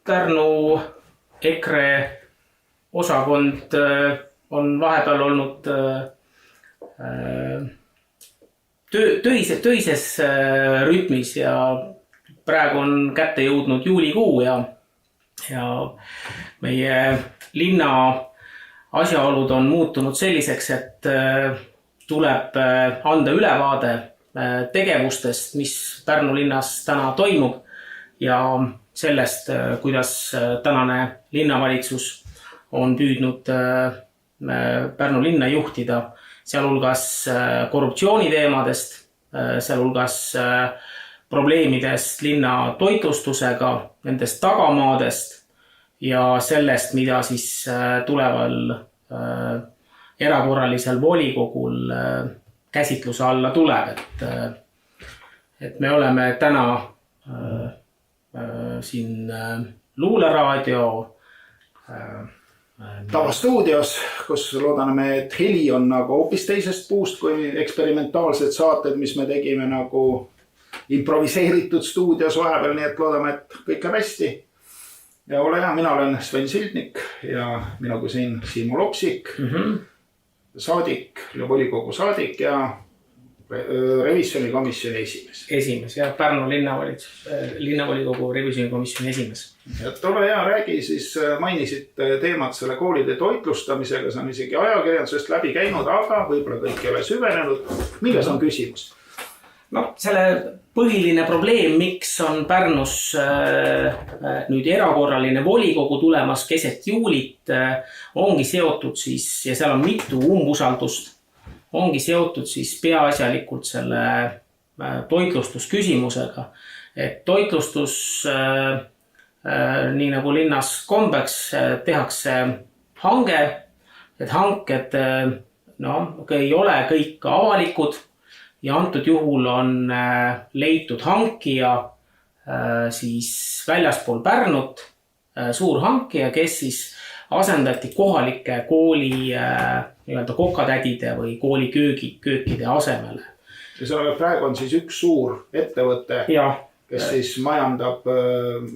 Pärnu EKRE osakond on vahepeal olnud töises rütmis ja praegu on kätte jõudnud juulikuu ja meie linna asjaolud on muutunud selliseks, et tuleb anda ülevaade tegevustest, mis Pärnu linnas täna toimub ja sellest, kuidas tänane linnavalitsus on püüdnud Pärnu linna juhtida, sealhulgas korruptsiooniteemadest, sealhulgas probleemidest linna toitlustusega, nendest tagamaadest ja sellest, mida siis tuleval erakorralisel volikogul käsitluse alla tuleb. Et me oleme täna siin Luuleraadio Tavastuudios, kus loodame, et heli on nagu hoopis teisest puust kui eksperimentaalsed saated, mis me tegime nagu improviseeritud stuudios vahepeal, nii et loodame, et kõik on hästi. Ja ole hea, mina olen Sven Sildnik ja minuga siin Siimu Lopsik, saadik, volikogu saadik ja revisjonikomisjoni esimees ja Pärnu linnavolikogu revisjonikomisjoni esimees. Et ole hea, räägi siis, mainisid teemat selle koolide toitlustamisega, see on isegi ajakirjandusest läbi käinud, aga võib-olla kõik ei ole süvenenud. Milles on küsimus? Selle põhiline probleem, miks on Pärnus nüüd erakorraline volikogu tulemas keset juulit, ongi seotud siis, ja seal on mitu umbusaldust, ongi seotud siis peaasjalikult selle toitlustusküsimusega. Et toitlustus, nii nagu linnas kombeks, tehakse hange, et hanked ei ole kõik avalikud ja antud juhul on leitud hankija siis väljaspool Pärnut, suur hankija, kes siis asendati kohalike kooli kokatädide või kooli köökide asemele. Ja see praegu on siis üks suur ettevõte, kes siis majandab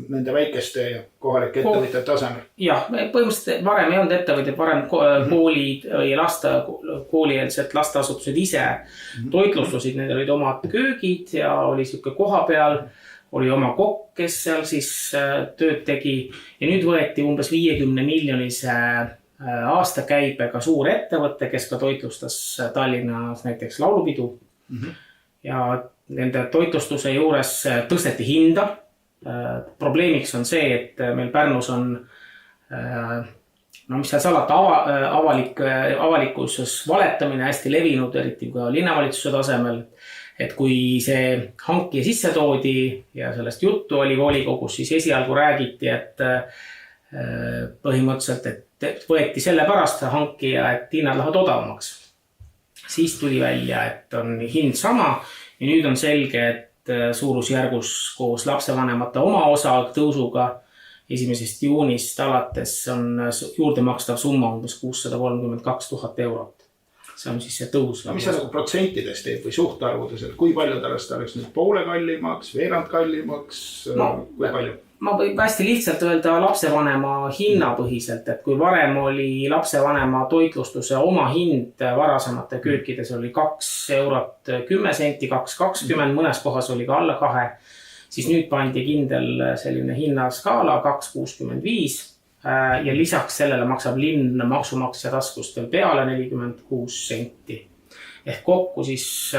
nende väikeste kohalike ettevõtjate asemel. Jah, põhimõtteliselt varem ei olnud ettevõtjad, varem koolid või koolieelsed lasteasutused ise toitlustusid, need olid omad köögid ja oli siuke koha peal, oli oma kokk, kes seal siis tööd tegi ja nüüd võeti umbes 50 miljonise aastakäibega suur ettevõte, kes ka toitlustas Tallinnas näiteks laulupidu ja nende toitlustuse juures tõsteti hinda. Probleemiks on see, et meil Pärnus on, mis seal salata, avalikkuses valetamine hästi levinud, eriti ka linnavalitsuse tasemel. Et kui see hankija sisse toodi ja sellest juttu oli volikogus, siis esialgu räägiti, et põhimõtteliselt, et võeti selle pärast hankija, et hinnad lähevad odavamaks. Siis tuli välja, et on hind sama ja nüüd on selge, et suurusjärgus koos lapsevanemate oma osa tõusuga 1. juunist alates on juurde makstav summa umbes 632 000 eurot. See on siis see tõus. Mis see nagu protsentides teeb või suhtarvudes, et kui palju talast oleks nüüd poole kallimaks, veerand kallimaks, kui palju? Ma võib hästi lihtsalt öelda lapsevanema hinnapõhiselt, et kui varem oli lapsevanema toitlustuse oma hind varasemate köökides oli 2 eurot 10 senti, 2,20, mõnes kohas oli ka alla 2, siis nüüd pandi kindel selline hinnaskaala 2,65 ja lisaks sellele maksab linn maksumaksja taskust veel peale 46 senti. Ehk kokku siis,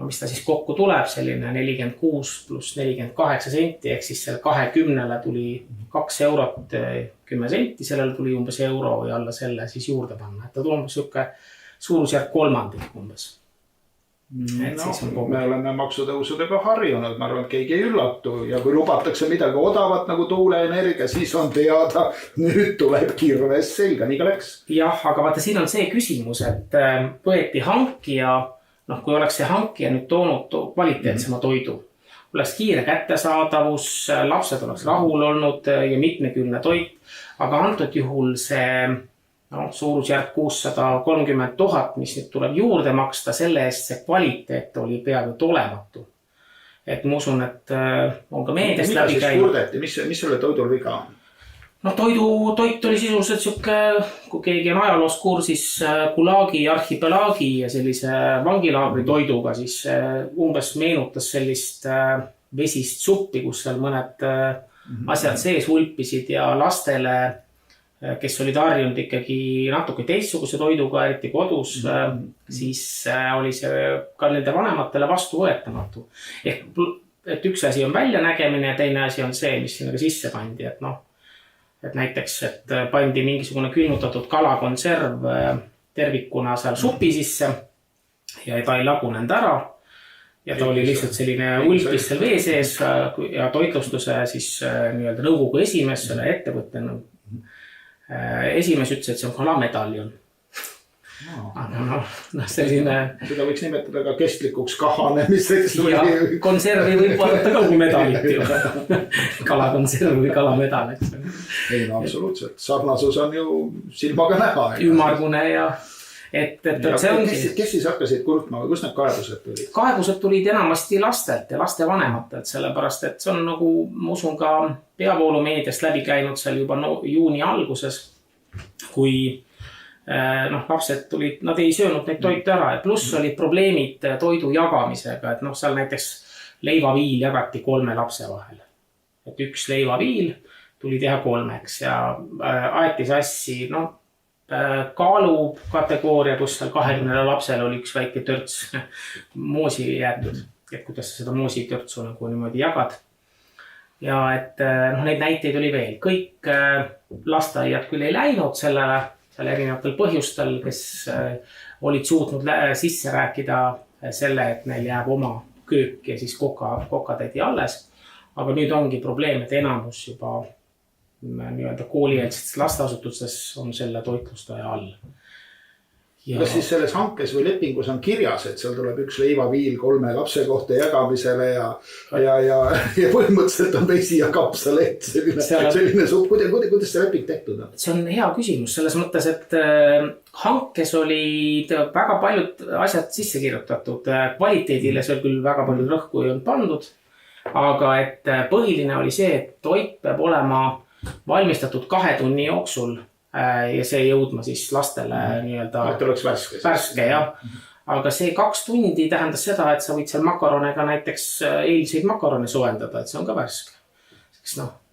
mis ta siis kokku tuleb, selline 46 pluss 48 senti, ehk siis selle 20 tuli 2 eurot 10 senti, sellele tuli umbes euro või alla selle siis juurde panna. Et ta tuleb siuke suurusjärk kolmandik umbes. Me oleme maksutõusudega harjunud, ma arvan, et keegi ei üllatu ja kui lubatakse midagi odavat nagu tuuleenergia, siis on teada, nüüd tuleb kirves selga, nii ka läks. Jah, aga vaata, siin on see küsimus, et võeti hankija, kui oleks see hankija nüüd toonud kvaliteetsema toidu, oleks kiire kättesaadavus, lapsed oleks rahul olnud ja mitmekülgne toit, aga antud juhul see suurusjärk 630 000, mis nüüd tuleb juurde maksta, selle eest see kvaliteet oli peaaegu olematu. et ma usun, et on ka meediast mida läbi siis käinud. kurdeti, mis selle toidul viga on? No toit oli sisuliselt siuke, kui keegi on ajaloost kursis Gulagi arhipelaagi ja sellise vangilaagri toiduga, siis umbes meenutas sellist vesist suppi, kus seal mõned asjad sees hulpisid ja lastele, kes olid harjunud ikkagi natuke teistsuguse toiduga, eriti kodus, siis oli see ka nende vanematele vastuvõetamatu. Et üks asi on väljanägemine ja teine asi on see, mis sinna sisse pandi, et noh, et näiteks, et pandi mingisugune külmutatud kalakonserv tervikuna seal supi sisse ja ta ei lagunenud ära. Ja ta oli lihtsalt selline ulpis seal vee sees ja toitlustuse siis nii-öelda nõukogu esimees, selle ettevõtte esimees ütles, et see on kalamedaljon. Aga selline... Seda võiks nimetada ka kestlikuks kahanemiseks. Ja konservi võib vaadata ka kui medalit ju. Kalakonserv või kalamedal. Ei, no absoluutselt. Sarnasus on ju silmaga näha. Ümmargune ja... Kes siis hakkasid kurtma või kus need kaebused tulid? Kaebused tulid enamasti lastelt ja laste vanematelt, sellepärast et see on nagu, ma usun ka peavoolumeediast läbi käinud seal juba juuni alguses, kui lapsed tulid, nad ei söönud neid toite ära ja pluss olid probleemid toidu jagamisega, et seal näiteks leivaviil jagati 3 lapse vahel. Et üks leivaviil tuli teha 3 ja aeti sassi, kaalu kategooria, kus seal 20 lapsel oli üks väike törts moosi jäetud, et kuidas sa seda moosi törtsu nagu niimoodi jagad. Ja et neid näiteid oli veel. Kõik lasteaiad küll ei läinud sellele, seal erinevatel põhjustel, kes olid suutnud sisse rääkida selle, et neil jääb oma köök ja siis kokatädi alles. Aga nüüd ongi probleem, et enamus juba nii-öelda koolieelsetes lasteasutustes on selle toitlustaja all. Kas siis selles hankes või lepingus on kirjas, et seal tuleb üks leivaviil 3 lapse kohta jagamisele ja põhimõtteliselt on vesi ja kapsaleht, selline supp, kuidas see leping tehtud on? See on hea küsimus selles mõttes, et hankes olid väga paljud asjad sisse kirjutatud, kvaliteedile seal küll väga palju rõhku ei olnud pandud, aga et põhiline oli see, et toit peab olema valmistatud 2 tunni jooksul ja see jõudma siis lastele nii-öelda värske, jah. Aga see 2 tundi tähendas seda, et sa võid seal makaronega näiteks eilseid makarone soojendada, et see on ka värske.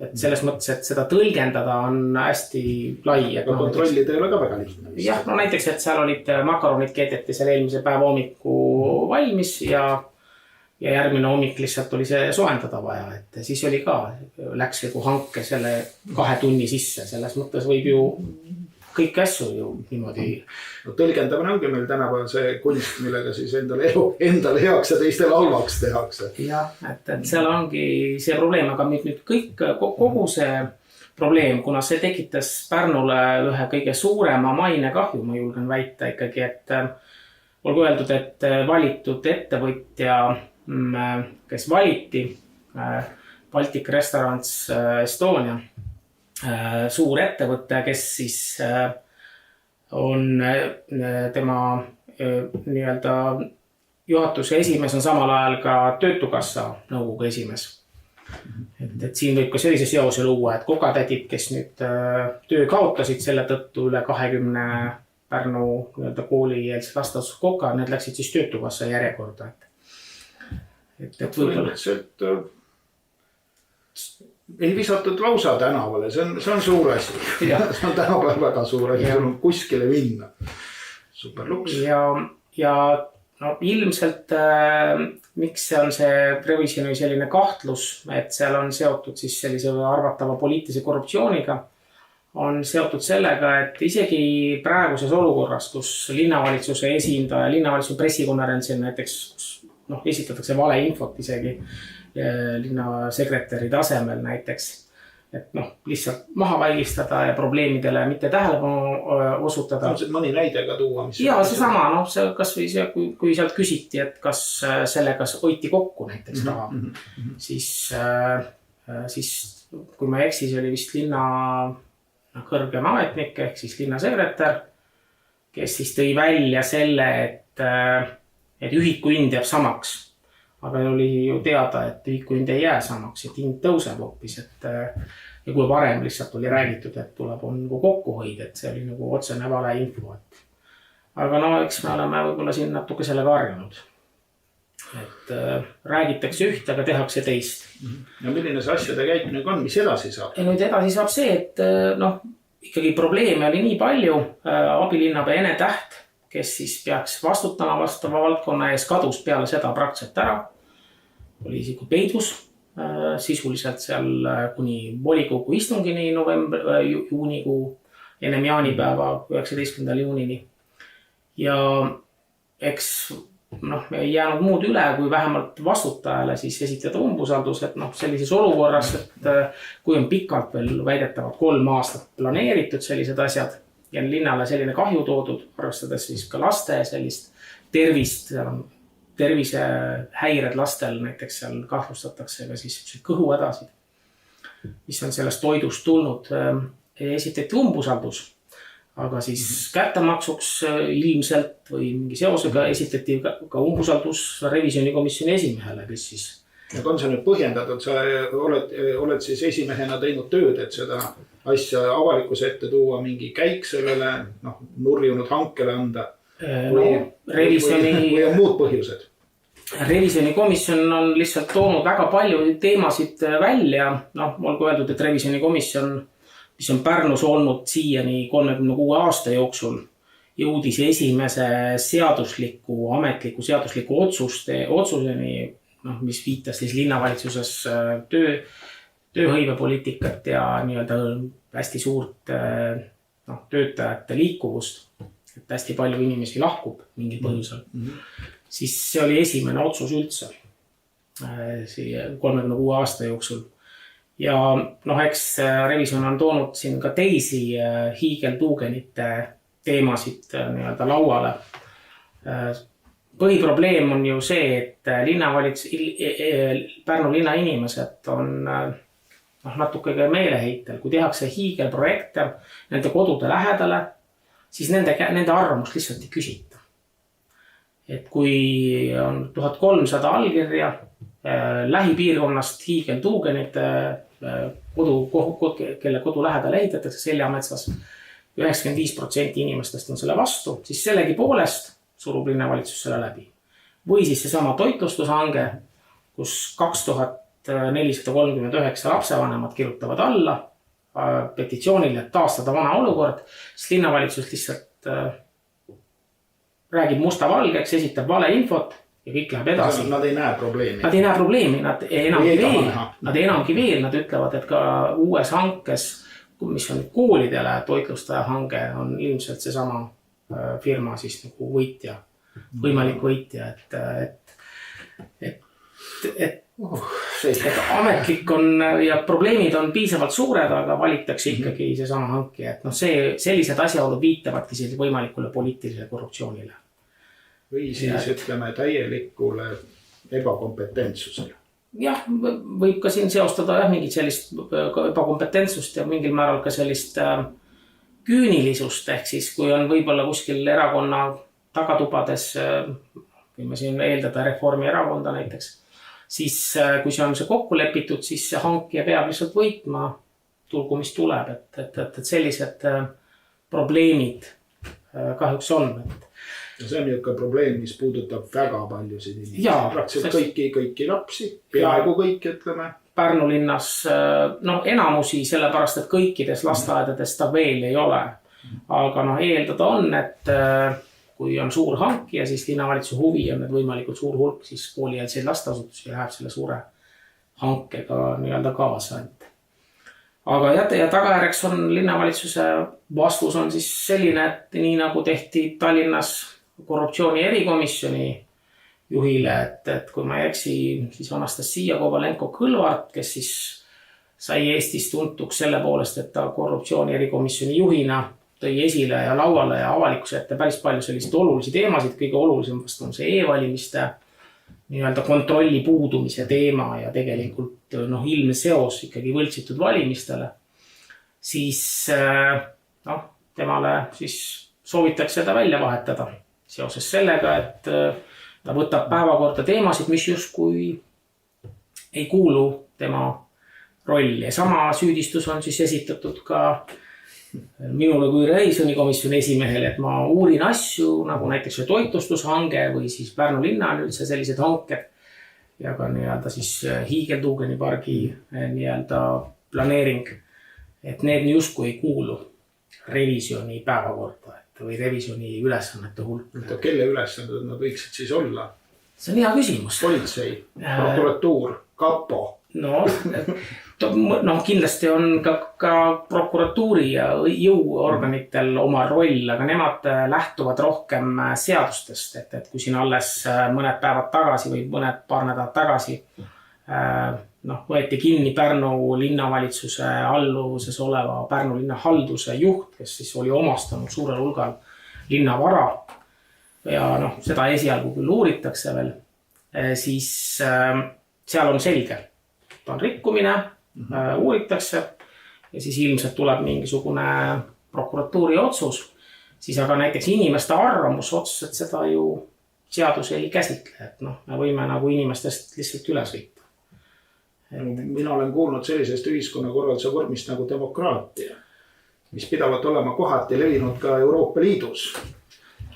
Et selles mõttes, et seda tõlgendada on hästi lai. Aga kontrollida ei ole ka väga lihtne. Jah, näiteks, et seal olid makaronid keedeti seal eelmise päeva hommiku valmis ja järgmine hommik lihtsalt oli see soojendada vaja, et siis oli ka, läks nagu hanke selle 2 tunni sisse, selles mõttes võib ju kõik asju ju niimoodi. No tõlgendamine ongi meil tänapäeval see kunst, millega siis endale heaks ja teistele halvaks tehakse. Jah, et seal ongi see probleem, aga nüüd kogu see probleem, kuna see tekitas Pärnule ühe kõige suurema mainekahju, ma julgen väita ikkagi, et olgu öeldud, et valitud ettevõtja, kes valiti, Baltic Restaurants Estonia, suur ettevõte, kes siis on tema nii-öelda juhatuse esimees on samal ajal ka Töötukassa nõukogu esimees. Et siin võib ka sellise seose luua, et kokatädid, kes nüüd töö kaotasid selle tõttu üle 20 Pärnu nii-öelda koolieelses lasteasutuses koka, need läksid siis Töötukassa järjekorda. Põhimõtteliselt ei visatud lausa tänavale, see on suur asi. See on tänapäeval väga suur asi, sul on kuskile minna. Super luks. Ja ilmselt, miks see on see Previsjoni selline kahtlus, et seal on seotud siis sellise arvatava poliitilise korruptsiooniga, on seotud sellega, et isegi praeguses olukorras, kus linnavalitsuse esindaja, linnavalitsuse pressikonverentsil näiteks, kus esitatakse valeinfot isegi linnasekretäri tasemel näiteks, et lihtsalt maha vaigistada ja probleemidele mitte tähelepanu osutada. Mõni näide ka tuua? Ja see sama, kas või see, kui sealt küsiti, et kas sellega hoiti kokku näiteks raha, siis kui ma ei eksi, see oli vist linna kõrgem ametnik ehk siis linnasekretär, kes siis tõi välja selle, et ühiku hind jääb samaks, aga oli ju teada, et ühikuhind ei jää samaks, et hind tõuseb hoopis, et ja kui varem lihtsalt oli räägitud, et tuleb nagu kokkuhoid, et see oli nagu otsene vale info. Aga no eks me oleme võib-olla siin natuke sellega harjunud. Et räägitakse üht, aga tehakse teist. Ja milline see asjade käik nüüd on, mis edasi saab? Ja nüüd edasi saab see, et noh, ikkagi probleeme oli nii palju. Abilinnapea Ene Täht, kes siis peaks vastutama vastava valdkonna ees, kadus peale seda praktiliselt ära. Oli isiku peidus sisuliselt seal kuni volikogu istungini juunikuu ennem jaanipäeva 19. juunini. Ja eks ei jäänud muud üle, kui vähemalt vastutajale siis esitada umbusaldus, et sellises olukorras, et kui on pikalt veel väidetavad 3 aastat planeeritud sellised asjad ja linnale selline kahju toodud, arvestades siis ka laste sellist tervisehäired lastel, näiteks seal kahtlustatakse ka siis kõhuhädasid, mis on sellest toidust tulnud, esitati umbusaldus. Aga siis kättemaksuks ilmselt või mingi seosega esitati ka umbusaldus revisjonikomisjoni esimehele, kes siis. Ja on see nüüd põhjendatud, sa oled siis esimehena teinud tööd, et seda asja avalikkuse ette tuua, mingi käik sellele nurjunud hankele anda või on muud põhjused? Revisjonikomisjon on lihtsalt toonud väga palju teemasid välja. Olgu öeldud, et revisjonikomisjon, mis on Pärnus olnud siiani 36 aasta jooksul, jõudis esimese ametliku seadusliku otsuseni, mis viitas siis linnavalitsuses tööhõivepoliitikat ja nii-öelda hästi suurt töötajate liikuvust, et hästi palju inimesi lahkub mingil põhjusel. Siis see oli esimene otsus üldse 36 aasta jooksul. Ja eks revisjon on toonud siin ka teisi hiigeltuugenite teemasid nii-öelda lauale. Põhiprobleem on ju see, et Pärnu linna inimesed on natuke meeleheitel. Kui tehakse hiigelprojekte nende kodude lähedale, siis nende arvamust lihtsalt ei küsita. Et kui on 1300 allkirja lähipiirkonnast hiigeltuugenite kelle kodu lähedal ehitatakse Seljametsas, 95% inimestest on selle vastu, siis sellegi poolest surub linnavalitsus selle läbi. Või siis seesama toitlustushange, kus 2439 lapsevanemad kirjutavad alla petitsioonile, et taastada vana olukord, siis linnavalitsus lihtsalt räägib musta valgeks, esitab vale infot ja kõik läheb edasi. Nad ei näe probleemi. Nad ei näe probleemi, nad enamgi veel, nad ütlevad, et ka uues hankes, mis on koolidele toitlustaja hange, on ilmselt seesama firma siis nagu võitja, võimalik võitja, et ametlik on ja probleemid on piisavalt suured, aga valitakse ikkagi seesama hanki, et sellised asjaolud viitavadki sellisele võimalikule poliitilisele korruptsioonile. Või siis ütleme täielikule ebakompetentsusele. Jah, võib ka siin seostada mingit sellist ebakompetentsust ja mingil määral ka sellist küünilisust, ehk siis kui on võib-olla kuskil erakonna tagatubades, võime siin eeldada Reformierakonda näiteks, siis kui see on see kokku lepitud, siis see hankija peab lihtsalt võitma, tulgu mis tuleb, et sellised probleemid kahjuks on. Ja see on ju ka probleem, mis puudutab väga paljusid inimesi. Praktiliselt kõiki lapsi, peaaegu kõik, ütleme. Pärnu linnas enamusi, sellepärast, et kõikides lasteaedades ta veel ei ole. Aga eeldada on, et kui on suur hankija, siis linnavalitsuse huvi on, et võimalikult suur hulk siis koolieelseid lasteasutusi läheb selle suure hankega nii-öelda kaasa. Aga ja tagajärjeks on linnavalitsuse vastus on siis selline, et nii nagu tehti Tallinnas korruptsiooni erikomisjoni juhile, et kui ma ei eksi, siis Anastasia Kovalenko-Kõlvart, kes siis sai Eestis tuntuks selle poolest, et ta korruptsiooni erikomisjoni juhina tõi esile ja lauale ja avalikkuse ette päris palju selliseid olulisi teemasid. Kõige olulisemast on see e-valimiste nii-öelda kontrolli puudumise teema ja tegelikult ilmne seos ikkagi võltsitud valimistele. Siis temale siis soovitakse seda välja vahetada seoses sellega, et ta võtab päevakorda teemasid, mis justkui ei kuulu tema rolli ja sama süüdistus on siis esitatud ka minule kui revisjonikomisjoni esimehele, et ma uurin asju nagu näiteks toitlustushange või siis Pärnu linna on üldse sellised hanked ja ka nii-öelda siis hiigeltuugenipargi nii-öelda planeering, et need justkui ei kuulu revisjoni päevakorda või revisjoni ülesannete hulka. Kelle ülesanded nad võiksid siis olla? See on hea küsimus. Politsei, prokuratuur, kapo. No kindlasti on ka prokuratuuri ja jõuorganitel oma roll, aga nemad lähtuvad rohkem seadustest, et kui siin alles mõned päevad tagasi või paar nädalat tagasi võeti kinni Pärnu linnavalitsuse alluvuses oleva Pärnu linna halduse juht, kes siis oli omastanud suurel hulgal linnavara ja seda esialgu küll uuritakse veel, siis seal on selge. Ta on rikkumine, uuritakse ja siis ilmselt tuleb mingisugune prokuratuuri otsus, siis aga näiteks inimeste arvamus otseselt seda ju seadus ei käsitle, et me võime nagu inimestest lihtsalt üle sõita. Mina olen kuulnud sellisest ühiskonnakorralduse vormist nagu demokraatia, mis pidavat olema kohati levinud ka Euroopa Liidus.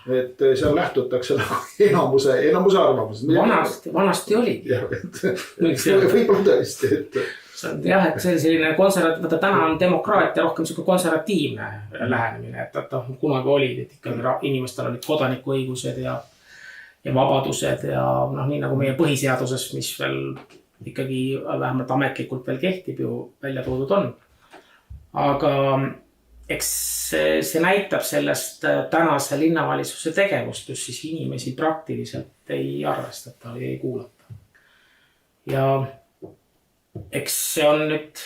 Et seal lähtutakse enamuse arvamusest. Vanasti oligi. Võib-olla tõesti. Jah, et see selline konservatiivne, täna on demokraatia rohkem konservatiivne lähenemine, et kunagi oli, et ikkagi inimestel olid kodanikuõigused ja vabadused ja nii nagu meie põhiseaduses, mis veel ikkagi vähemalt ametlikult veel kehtib ju välja toodud on. Aga eks see näitab sellest tänase linnavalitsuse tegevust, kus siis inimesi praktiliselt ei arvestata või ei kuulata. Ja eks see on nüüd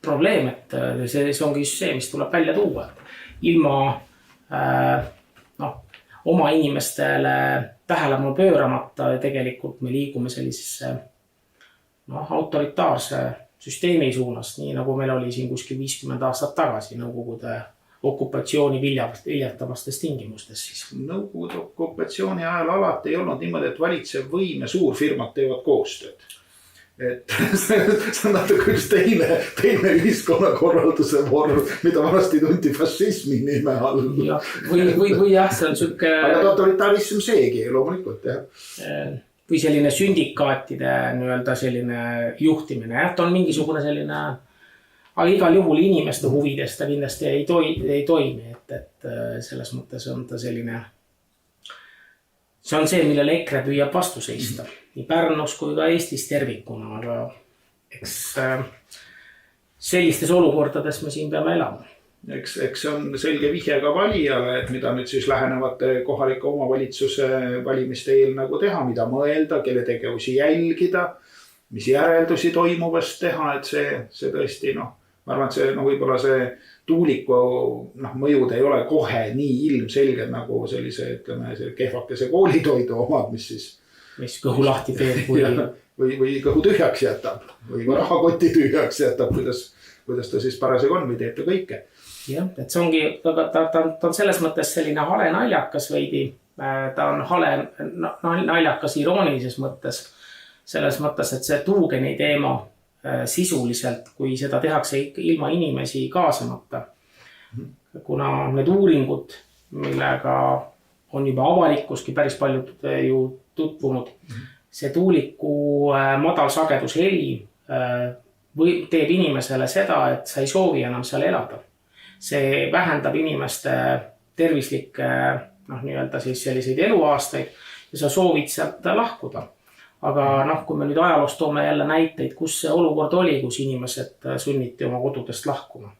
probleem, et see ongi just see, mis tuleb välja tuua. Ilma oma inimestele tähelepanu pööramata tegelikult me liigume sellisesse autoritaarse süsteemi suunas, nii nagu meil oli siin kuskil 50 aastat tagasi Nõukogude okupatsiooni viljatavastes tingimustes siis. Nõukogude okupatsiooni ajal alati ei olnud niimoodi, et valitsev võim ja suurfirmad teevad koostööd. Et see on natuke üks teine ühiskonnakorralduse vorm, mida vanasti tunti fašismi nime all. Või jah, see on sükke... Aga totalitarism seegi loomulikult, jah. Või selline sündikaatide nii-öelda selline juhtimine, ta on mingisugune selline, aga igal juhul inimeste huvides ta kindlasti ei toimi, et selles mõttes on ta selline, see on see, millele EKRE püüab vastu seista, nii Pärnus kui ka Eestis tervikuna, aga eks sellistes olukordades me siin peame elama. Eks see on selge vihje ka valijale, et mida nüüd siis lähenevate kohalike omavalitsuse valimiste eel nagu teha, mida mõelda, kelle tegevusi jälgida, mis järeldusi toimuvast teha, et see tõesti, ma arvan, et see võib-olla see tuuliku mõjud ei ole kohe nii ilmselged nagu sellise, ütleme, kehvakese koolitoidu omad, mis kõhu lahti teeb või kõhu tühjaks jätab või rahakoti tühjaks jätab, kuidas ta siis parasjagu on või teeb ta kõike. Jah, et see ongi, ta on selles mõttes selline hale naljakas veidi, ta on hale naljakas iroonilises mõttes, selles mõttes, et see tuugeni teema sisuliselt, kui seda tehakse ilma inimesi kaasamata, kuna need uuringud, millega on juba avalikkuski päris paljud ju tutvunud, see tuuliku madal sagedusheli teeb inimesele seda, et sa ei soovi enam seal elada. See vähendab inimeste tervislikke nii-öelda siis selliseid eluaastaid ja sa soovid sealt lahkuda. Aga kui me nüüd ajaloost toome jälle näiteid, kus see olukord oli, kus inimesed sunniti oma kodudest lahkuma,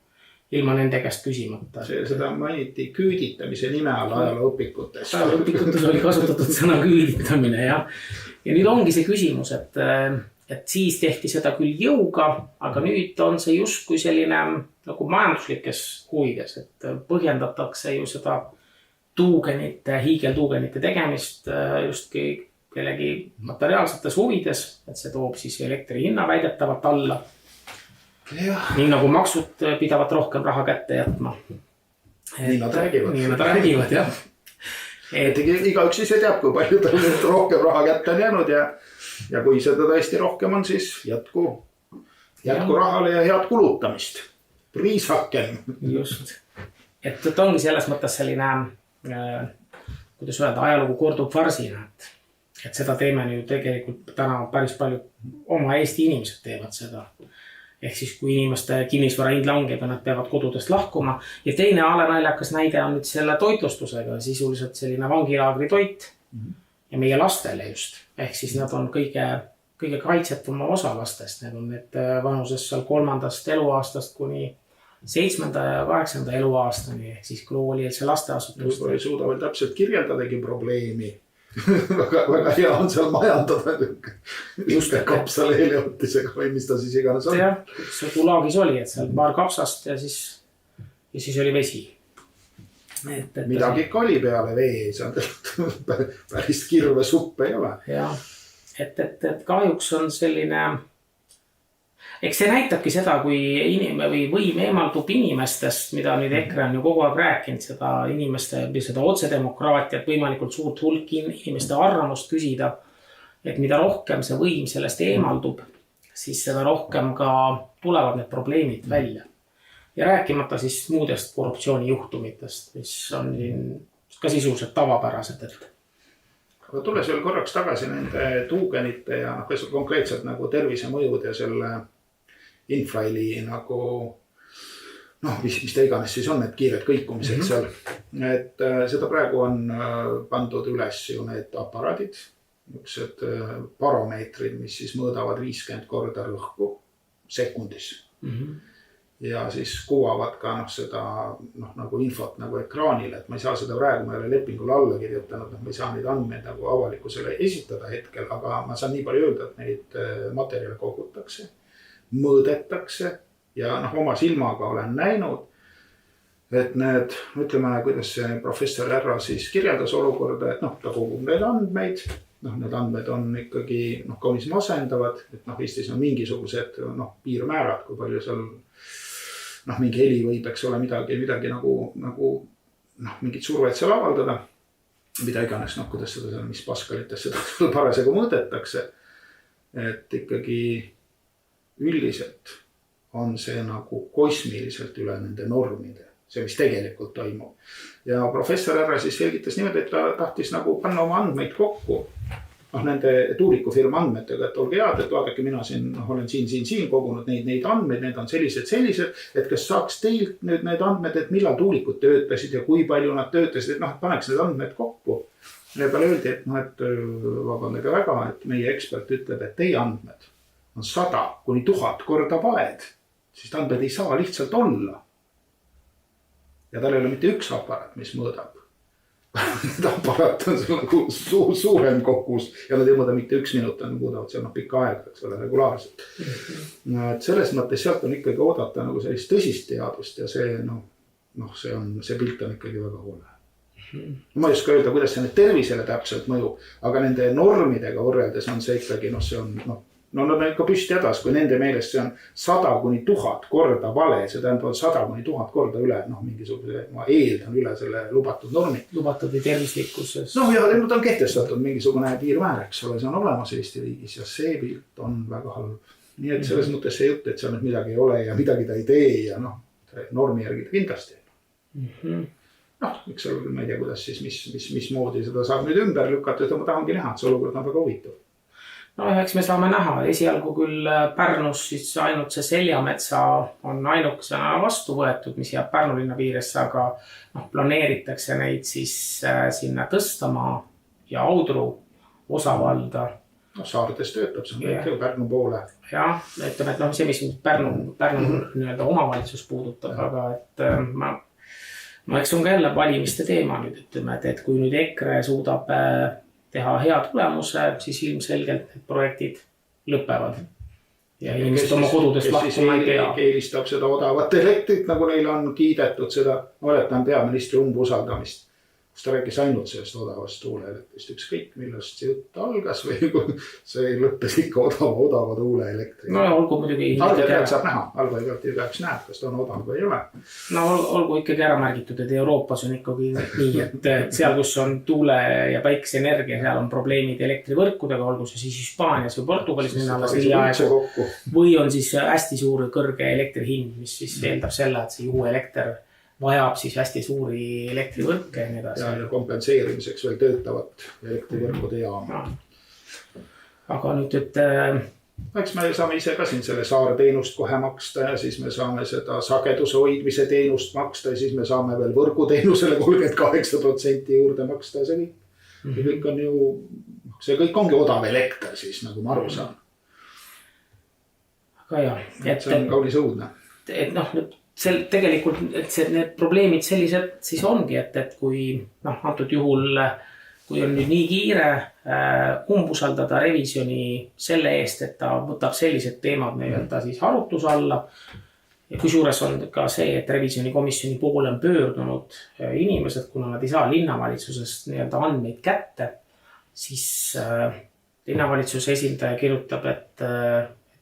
ilma nende käest küsimata. Seda mainiti küüditamise nime all ajalooõpikutes. Ajalooõpikutes oli kasutatud sõna küüditamine, jah. Ja nüüd ongi see küsimus, et siis tehti seda küll jõuga, aga nüüd on see justkui selline nagu majanduslikes huvides, et põhjendatakse ju seda hiigeltuugenite tegemist justki kellegi materiaalsetes huvides, et see toob siis elektri hinna väidetavalt alla. Nii nagu maksud pidavat rohkem raha kätte jätma. Nii nad räägivad. Nii nad räägivad, jah. et igaüks ise teab, kui palju tal nüüd rohkem raha kätte on jäänud ja kui seda tõesti rohkem on, siis jätku rahale ja head kulutamist. Priishakken. Just. Et ongi selles mõttes selline, kuidas öelda, ajalugu kordub farsina, et seda teeme nüüd tegelikult täna päris palju oma Eesti inimesed teevad seda. Ehk siis kui inimeste kinnisvara hind langeb ja nad peavad kodudest lahkuma. Ja teine alenaljakas näide on nüüd selle toitlustusega, sisuliselt selline vangilaagri toit ja meie lastele just. Ehk siis nad on kõige kaitsetuma osa lastest. Need on need vanuses seal 3. eluaastast kuni 7. ja 8. eluaastani. Ehk siis koolieelse lasteasutus. Võib-olla ei suuda veel täpselt kirjeldadagi probleemi. väga hea on seal majandada just kapsaleeliotisega või mis ta siis iganes on. Jah, see Gulagis oli, et seal paar kapsast ja siis oli vesi. Midagi ikka oli peale vee, päris kirve suppe ei ole. Jah, et kahjuks on selline, eks see näitabki seda, kui võim eemaldub inimestest, mida nüüd EKRE on ju kogu aeg rääkinud, seda otsedemokraatiat, võimalikult suurt hulk inimeste arvamust küsida, et mida rohkem see võim sellest eemaldub, siis seda rohkem ka tulevad need probleemid välja. Ja rääkimata siis muudest korruptsioonijuhtumitest, mis on ka sisuliselt tavapärased. Aga tulles veel korraks tagasi nende tuugenite ja konkreetselt nagu tervisemõjud ja selle infraili nagu, mis ta iganes siis on, need kiired kõikumised seal. Et seda praegu on pandud üles ju need aparaadid, niisugused baromeetrid, mis siis mõõdavad 50 korda rõhku sekundis. Ja siis kuvavad ka seda nagu infot nagu ekraanil, et ma ei saa seda praegu, ma ei ole lepingule alla kirjutanud, ma ei saa neid andmeid nagu avalikkusele esitada hetkel, aga ma saan nii palju öelda, et neid materjale kogutakse, mõõdetakse ja oma silmaga olen näinud, et need, ütleme, kuidas see professor Härra siis kirjeldas olukorda, et ta kogub neid andmeid, need andmed on ikkagi kaunis masendavad, et Eestis on mingisugused piirmäärad, kui palju seal mingi heli võib, eks ole, midagi nagu mingit survet seal avaldada, mida iganes, kuidas seda seal, mis paskalites seda parasjagu mõõdetakse, et ikkagi üldiselt on see nagu kosmiliselt üle nende normide, see, mis tegelikult toimub. Ja professor Härra siis selgitas niimoodi, et ta tahtis nagu panna oma andmeid kokku, nende tuulikufirma andmetega, et olge head, et vaadake, mina olen siin kogunud neid andmeid, need on sellised, et kas saaks teilt nüüd need andmed, et millal tuulikud töötasid ja kui palju nad töötasid, et paneks need andmed kokku. Ja peale öeldi, et vabandage väga, et meie ekspert ütleb, et teie andmed on 100 kuni 1000 korda valed, siis andmed ei saa lihtsalt olla. Ja tal ei ole mitte üks aparaat, mis mõõdab. Need aparaat on seal nagu suurem kogus ja nad ei mõõda mitte 1 minut, nad mõõdavad seal pikka aega, eks ole, regulaarselt. Et selles mõttes sealt on ikkagi oodata nagu sellist tõsist teadust ja see pilt on ikkagi väga hoole. Ma ei oska öelda, kuidas see nüüd tervisele täpselt mõjub, aga nende normidega võrreldes on see ikkagi, see on, nad on ikka püsti hädas, kui nende meelest see on 100 kuni 1000 korda vale, see tähendab 100 kuni 1000 korda üle, mingisuguse, ma eeldan üle selle lubatud normi. Lubatud või tervislikkuses. Ja nüüd on kehtestatud mingisugune piirmäär, eks ole, see on olemas Eesti riigis ja see pilt on väga halb. Nii et selles mõttes see jutt, et seal nüüd midagi ei ole ja midagi ta ei tee ja normi järgi ta kindlasti. Eks seal, ma ei tea, kuidas siis, mis moodi seda saab nüüd ümber lükata, et ma tahangi näha, et see olukord on väga huvitav. Eks me saame näha, esialgu küll Pärnus siis ainult see Seljametsa on ainukesena vastu võetud, mis jääb Pärnu linna piiresse, aga planeeritakse neid siis sinna Tõstamaa ja Audru osavalda. Saartes töötab, see on kõik Pärnu poole. Jah, ütleme, et see, mis Pärnu omavalitsus puudutab, aga et eks on ka jälle valimiste teema nüüd, ütleme, et kui nüüd EKRE suudab teha hea tulemuse, siis ilmselgelt need projektid lõpevad. Ja inimesed oma kodudest lahkuma ei pea. Eelistab seda odavat elektrit, nagu neile on kiidetud seda, oletan peaministri umbusaldamist. kus ta rääkis ainult sellest odavast tuuleelektrist, ükskõik millest see jutt algas või see lõppes ikka odava tuuleelektri. No olgu muidugi. Algaj pealt saab näha, algaj pealt igaüks näeb, kas ta on odav või ei ole. No olgu ikkagi ära märgitud, et Euroopas on ikkagi nii, et seal, kus on tuule ja päikeseenergia, seal on probleemid elektrivõrkudega, olgu see siis Hispaanias või Portugalis või on siis hästi suur kõrge elektrihind, mis siis eeldab selle, et see juhuelekter vajab siis hästi suuri elektrivõrke ja nii edasi. Ja kompenseerimiseks veel töötavat elektrivõrkude jaama. Aga nüüd, et... Eks me saame ise ka siin selle saare teenust kohe maksta ja siis me saame seda sageduse hoidmise teenust maksta ja siis me saame veel võrguteenusele 38% juurde maksta ja see kõik on ju, see kõik ongi odav elekter siis, nagu ma aru saan. Aga jah. See on kaunis õudne. Et noh, tegelikult need probleemid sellised siis ongi, et kui antud juhul, kui on nüüd nii kiire umbusaldada revisjoni selle eest, et ta võtab sellised teemad nii-öelda siis arutluse alla. Ja kusjuures on ka see, et revisjoni komisjoni poole on pöördunud inimesed, kuna nad ei saa linnavalitsusest nii-öelda andmeid kätte, siis linnavalitsuse esindaja kirjutab, et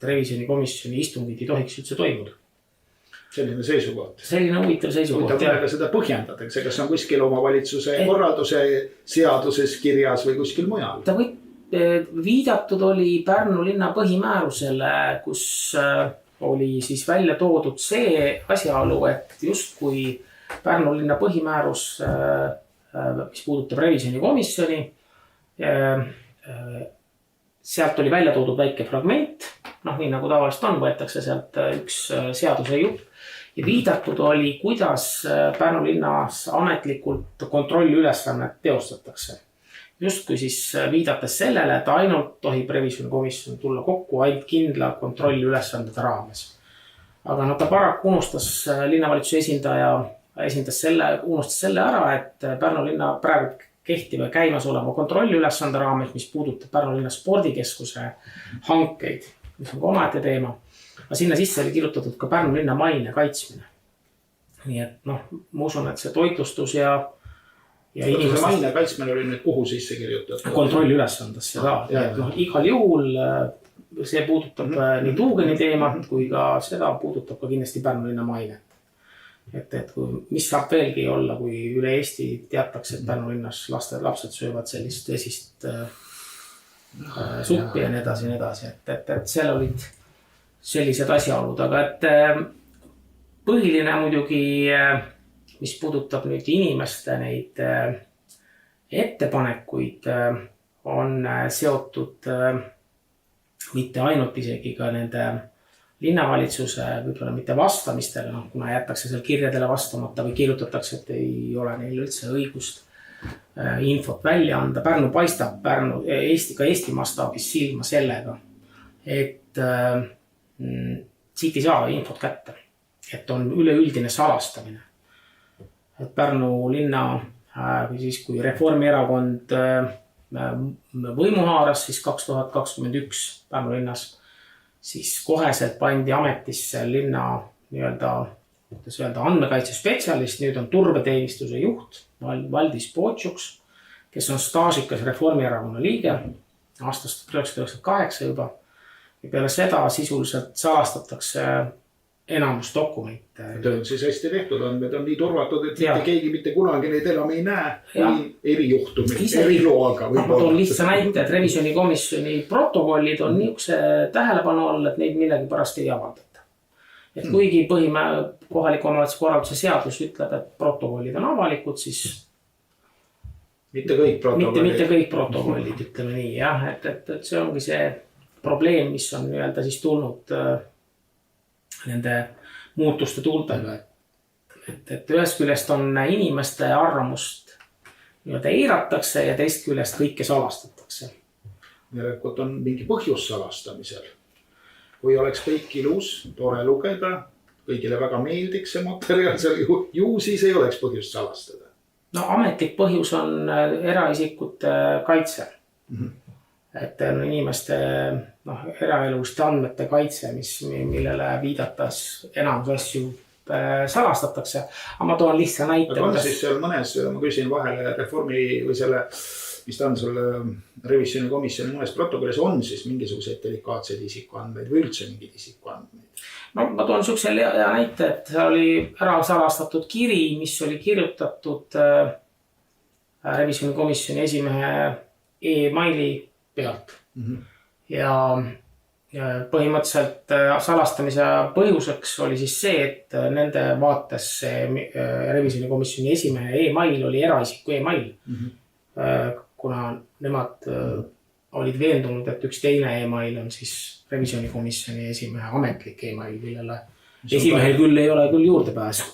revisjoni komisjoni istungid ei tohiks üldse toimuda. Selline seisukoht. Selline huvitav seisukoht. Millega seda põhjendatakse, kas on kuskil omavalitsuse korralduse seaduses kirjas või kuskil mujal? Ta viidatud oli Pärnu linna põhimäärusele, kus oli siis välja toodud see asjaolu, et justkui Pärnu linna põhimäärus, mis puudutab revisjoni komisjoni, sealt oli välja toodud väike fragment, nii nagu tavaliselt on, võetakse sealt üks seaduse jupp ja viidatud oli, kuidas Pärnu linnas ametlikult kontrolliülesannet teostatakse. Justkui siis viidates sellele, et ainult tohib revisjoni komisjon tulla kokku ainult kindla kontrolliülesandede raames. Aga ta paraku unustas linnavalitsuse esindaja, unustas selle ära, et Pärnu linna praegu kehtiva käimas olema kontrolliülesande raames, mis puudutab Pärnu linna spordikeskuse hankeid, mis on ka omaette teema. Aga sinna sisse oli kirjutatud ka Pärnu linna maine kaitsmine. Nii et ma usun, et see toitlustus ja inimesed... Maine kaitsmine oli nüüd kuhu sisse kirjutatud? Kontrolliülesandesse ka. Igal juhul see puudutab nii tuugeni teemat kui ka seda puudutab ka kindlasti Pärnu linna mainet. Et mis saab veelgi olla, kui üle Eesti teatakse, et Pärnu linnas lapsed söövad sellist vesist suppi ja nii edasi. Et seal olid sellised asjaolud, aga et põhiline muidugi, mis puudutab nüüd inimeste neid ettepanekuid, on seotud mitte ainult isegi ka nende linnavalitsuse võib-olla mitte vastamistega, kuna jätakse seal kirjadele vastamata või kirjutatakse, et ei ole neil üldse õigust infot välja anda. Pärnu paistab ka Eesti mastaabis silma sellega, et siit ei saa infot kätte, et on üleüldine salastamine. Et Pärnu linna, või siis kui Reformierakond võimu haaras, siis 2021 Pärnu linnas, siis koheselt pandi ametisse linna andmekaitsespetsialist, nüüd on turbeteenistuse juht Valdis Potšuks, kes on staažikas Reformierakonna liige aastast 1998 juba. Ja peale seda sisuliselt salastatakse enamus dokumente. Töö on siis hästi tehtud, andmed on nii turvatud, et mitte keegi mitte kunagi neid enam ei näe või erijuhtumid, eriloaga. Ma toon lihtsa näite, et revisjoni komisjoni protokollid on niisuguse tähelepanu all, et neid millegi pärast ei avaldata. Et kuigi kohaliku omavalitsuse korralduse seadus ütleb, et protokollid on avalikud, siis mitte kõik protokollid, ütleme nii, jah, et see ongi see probleem, mis on siis tulnud nende muutuste tuultega. Et ühest küljest on inimeste arvamust eiratakse ja teist küljest kõike salastatakse. Järelikult on mingi põhjus salastamisel. Kui oleks kõik ilus, tore lugeda, kõigile väga meeldiks see materjal seal ju siis ei oleks põhjust salastada. No ametlik põhjus on eraisikute kaitse. Et on inimeste eraeluliste andmete kaitse, millele viidatas enamus asju salastatakse. Aga ma toon lihtsa näite. Aga on siis seal mõnes, ma küsin vahele reformi või selle, mis ta on selle revisjoni komisjoni mõnes protokollis, on siis mingisuguseid delikaatseid isikuandmeid või üldse mingid isikuandmeid? No ma toon niisuguse hea näite, et see oli ära salastatud kiri, mis oli kirjutatud revisjoni komisjoni esimehe e-maili pealt. Ja põhimõtteliselt salastamise põhjuseks oli siis see, et nende vaates see revisjoni komisjoni esimehe e-mail oli eraisiku e-mail. Kuna nemad olid veendunud, et üks teine e-mail on siis revisjoni komisjoni esimehe ametlik e-mail, millele esimehel küll ei ole küll juurdepääsu.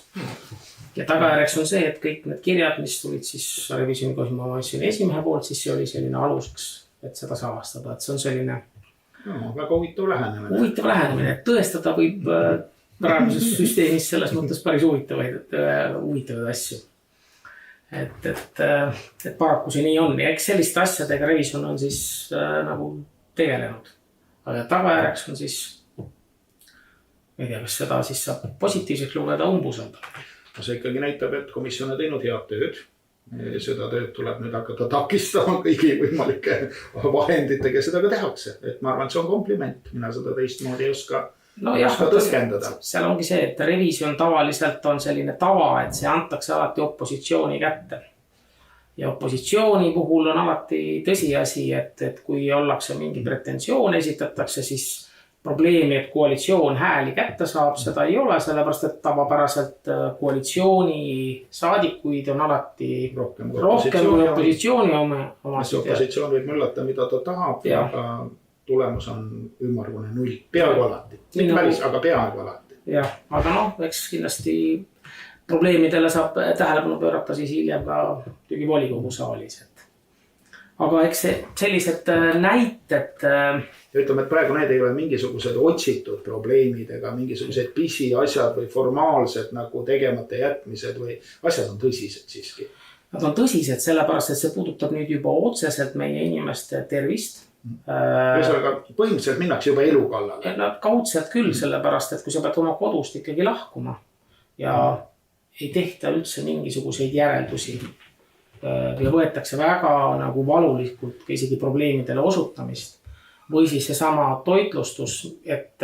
Ja tagajärjeks on see, et kõik need kirjad, mis tulid siis revisjoni komisjoni esimehe poolt, siis see oli selline aluseks, et seda salastada, et see on selline väga huvitav lähenemine. Huvitav lähenemine, et tõestada võib praeguses süsteemis selles mõttes päris huvitavaid asju. Et paraku see nii on. Ja eks selliste asjadega revisjon on siis nagu tegelenud. Aga tagajärjeks on siis, ei tea, kas seda siis saab positiivseks lugeda umbusaldada. See ikkagi näitab, et komisjon on teinud head tööd. Seda tööd tuleb nüüd hakata takistama kõigi võimalike vahenditega, seda ka tehakse. Et ma arvan, et see on kompliment. Mina seda teistmoodi ei oska tõskendada. Seal ongi see, et revisjon tavaliselt on selline tava, et see antakse alati opositsiooni kätte. Ja opositsiooni puhul on alati tõsiasi, et kui ollakse mingi pretensioon esitatakse, siis probleemi, et koalitsioon hääli kätte saab, seda ei ole, sellepärast, et tavapäraselt koalitsiooni saadikuid on alati rohkem kui opositsiooni oma. Opositsioon võib möllata, mida ta tahab, aga tulemus on ümmargune null. Peaaegu alati. Mitte päris, aga peaaegu alati. Jah, aga eks kindlasti probleemidele saab tähelepanu pöörata siis hiljem ka tügi volikogu saalis. Aga eks sellised näited. Ja ütleme, et praegu need ei ole mingisugused otsitud probleemid ega mingisugused pisiasjad või formaalsed nagu tegemata jätmised või asjad on tõsised siiski. Nad on tõsised sellepärast, et see puudutab nüüd juba otseselt meie inimeste tervist. Põhimõtteliselt minnakse juba elu kallale. Kaudselt küll, sellepärast, et kui sa pead oma kodust ikkagi lahkuma ja ei tehta üldse mingisuguseid järeldusi ja võetakse väga nagu valulikult isegi probleemidele osutamist või siis see sama toitlustus, et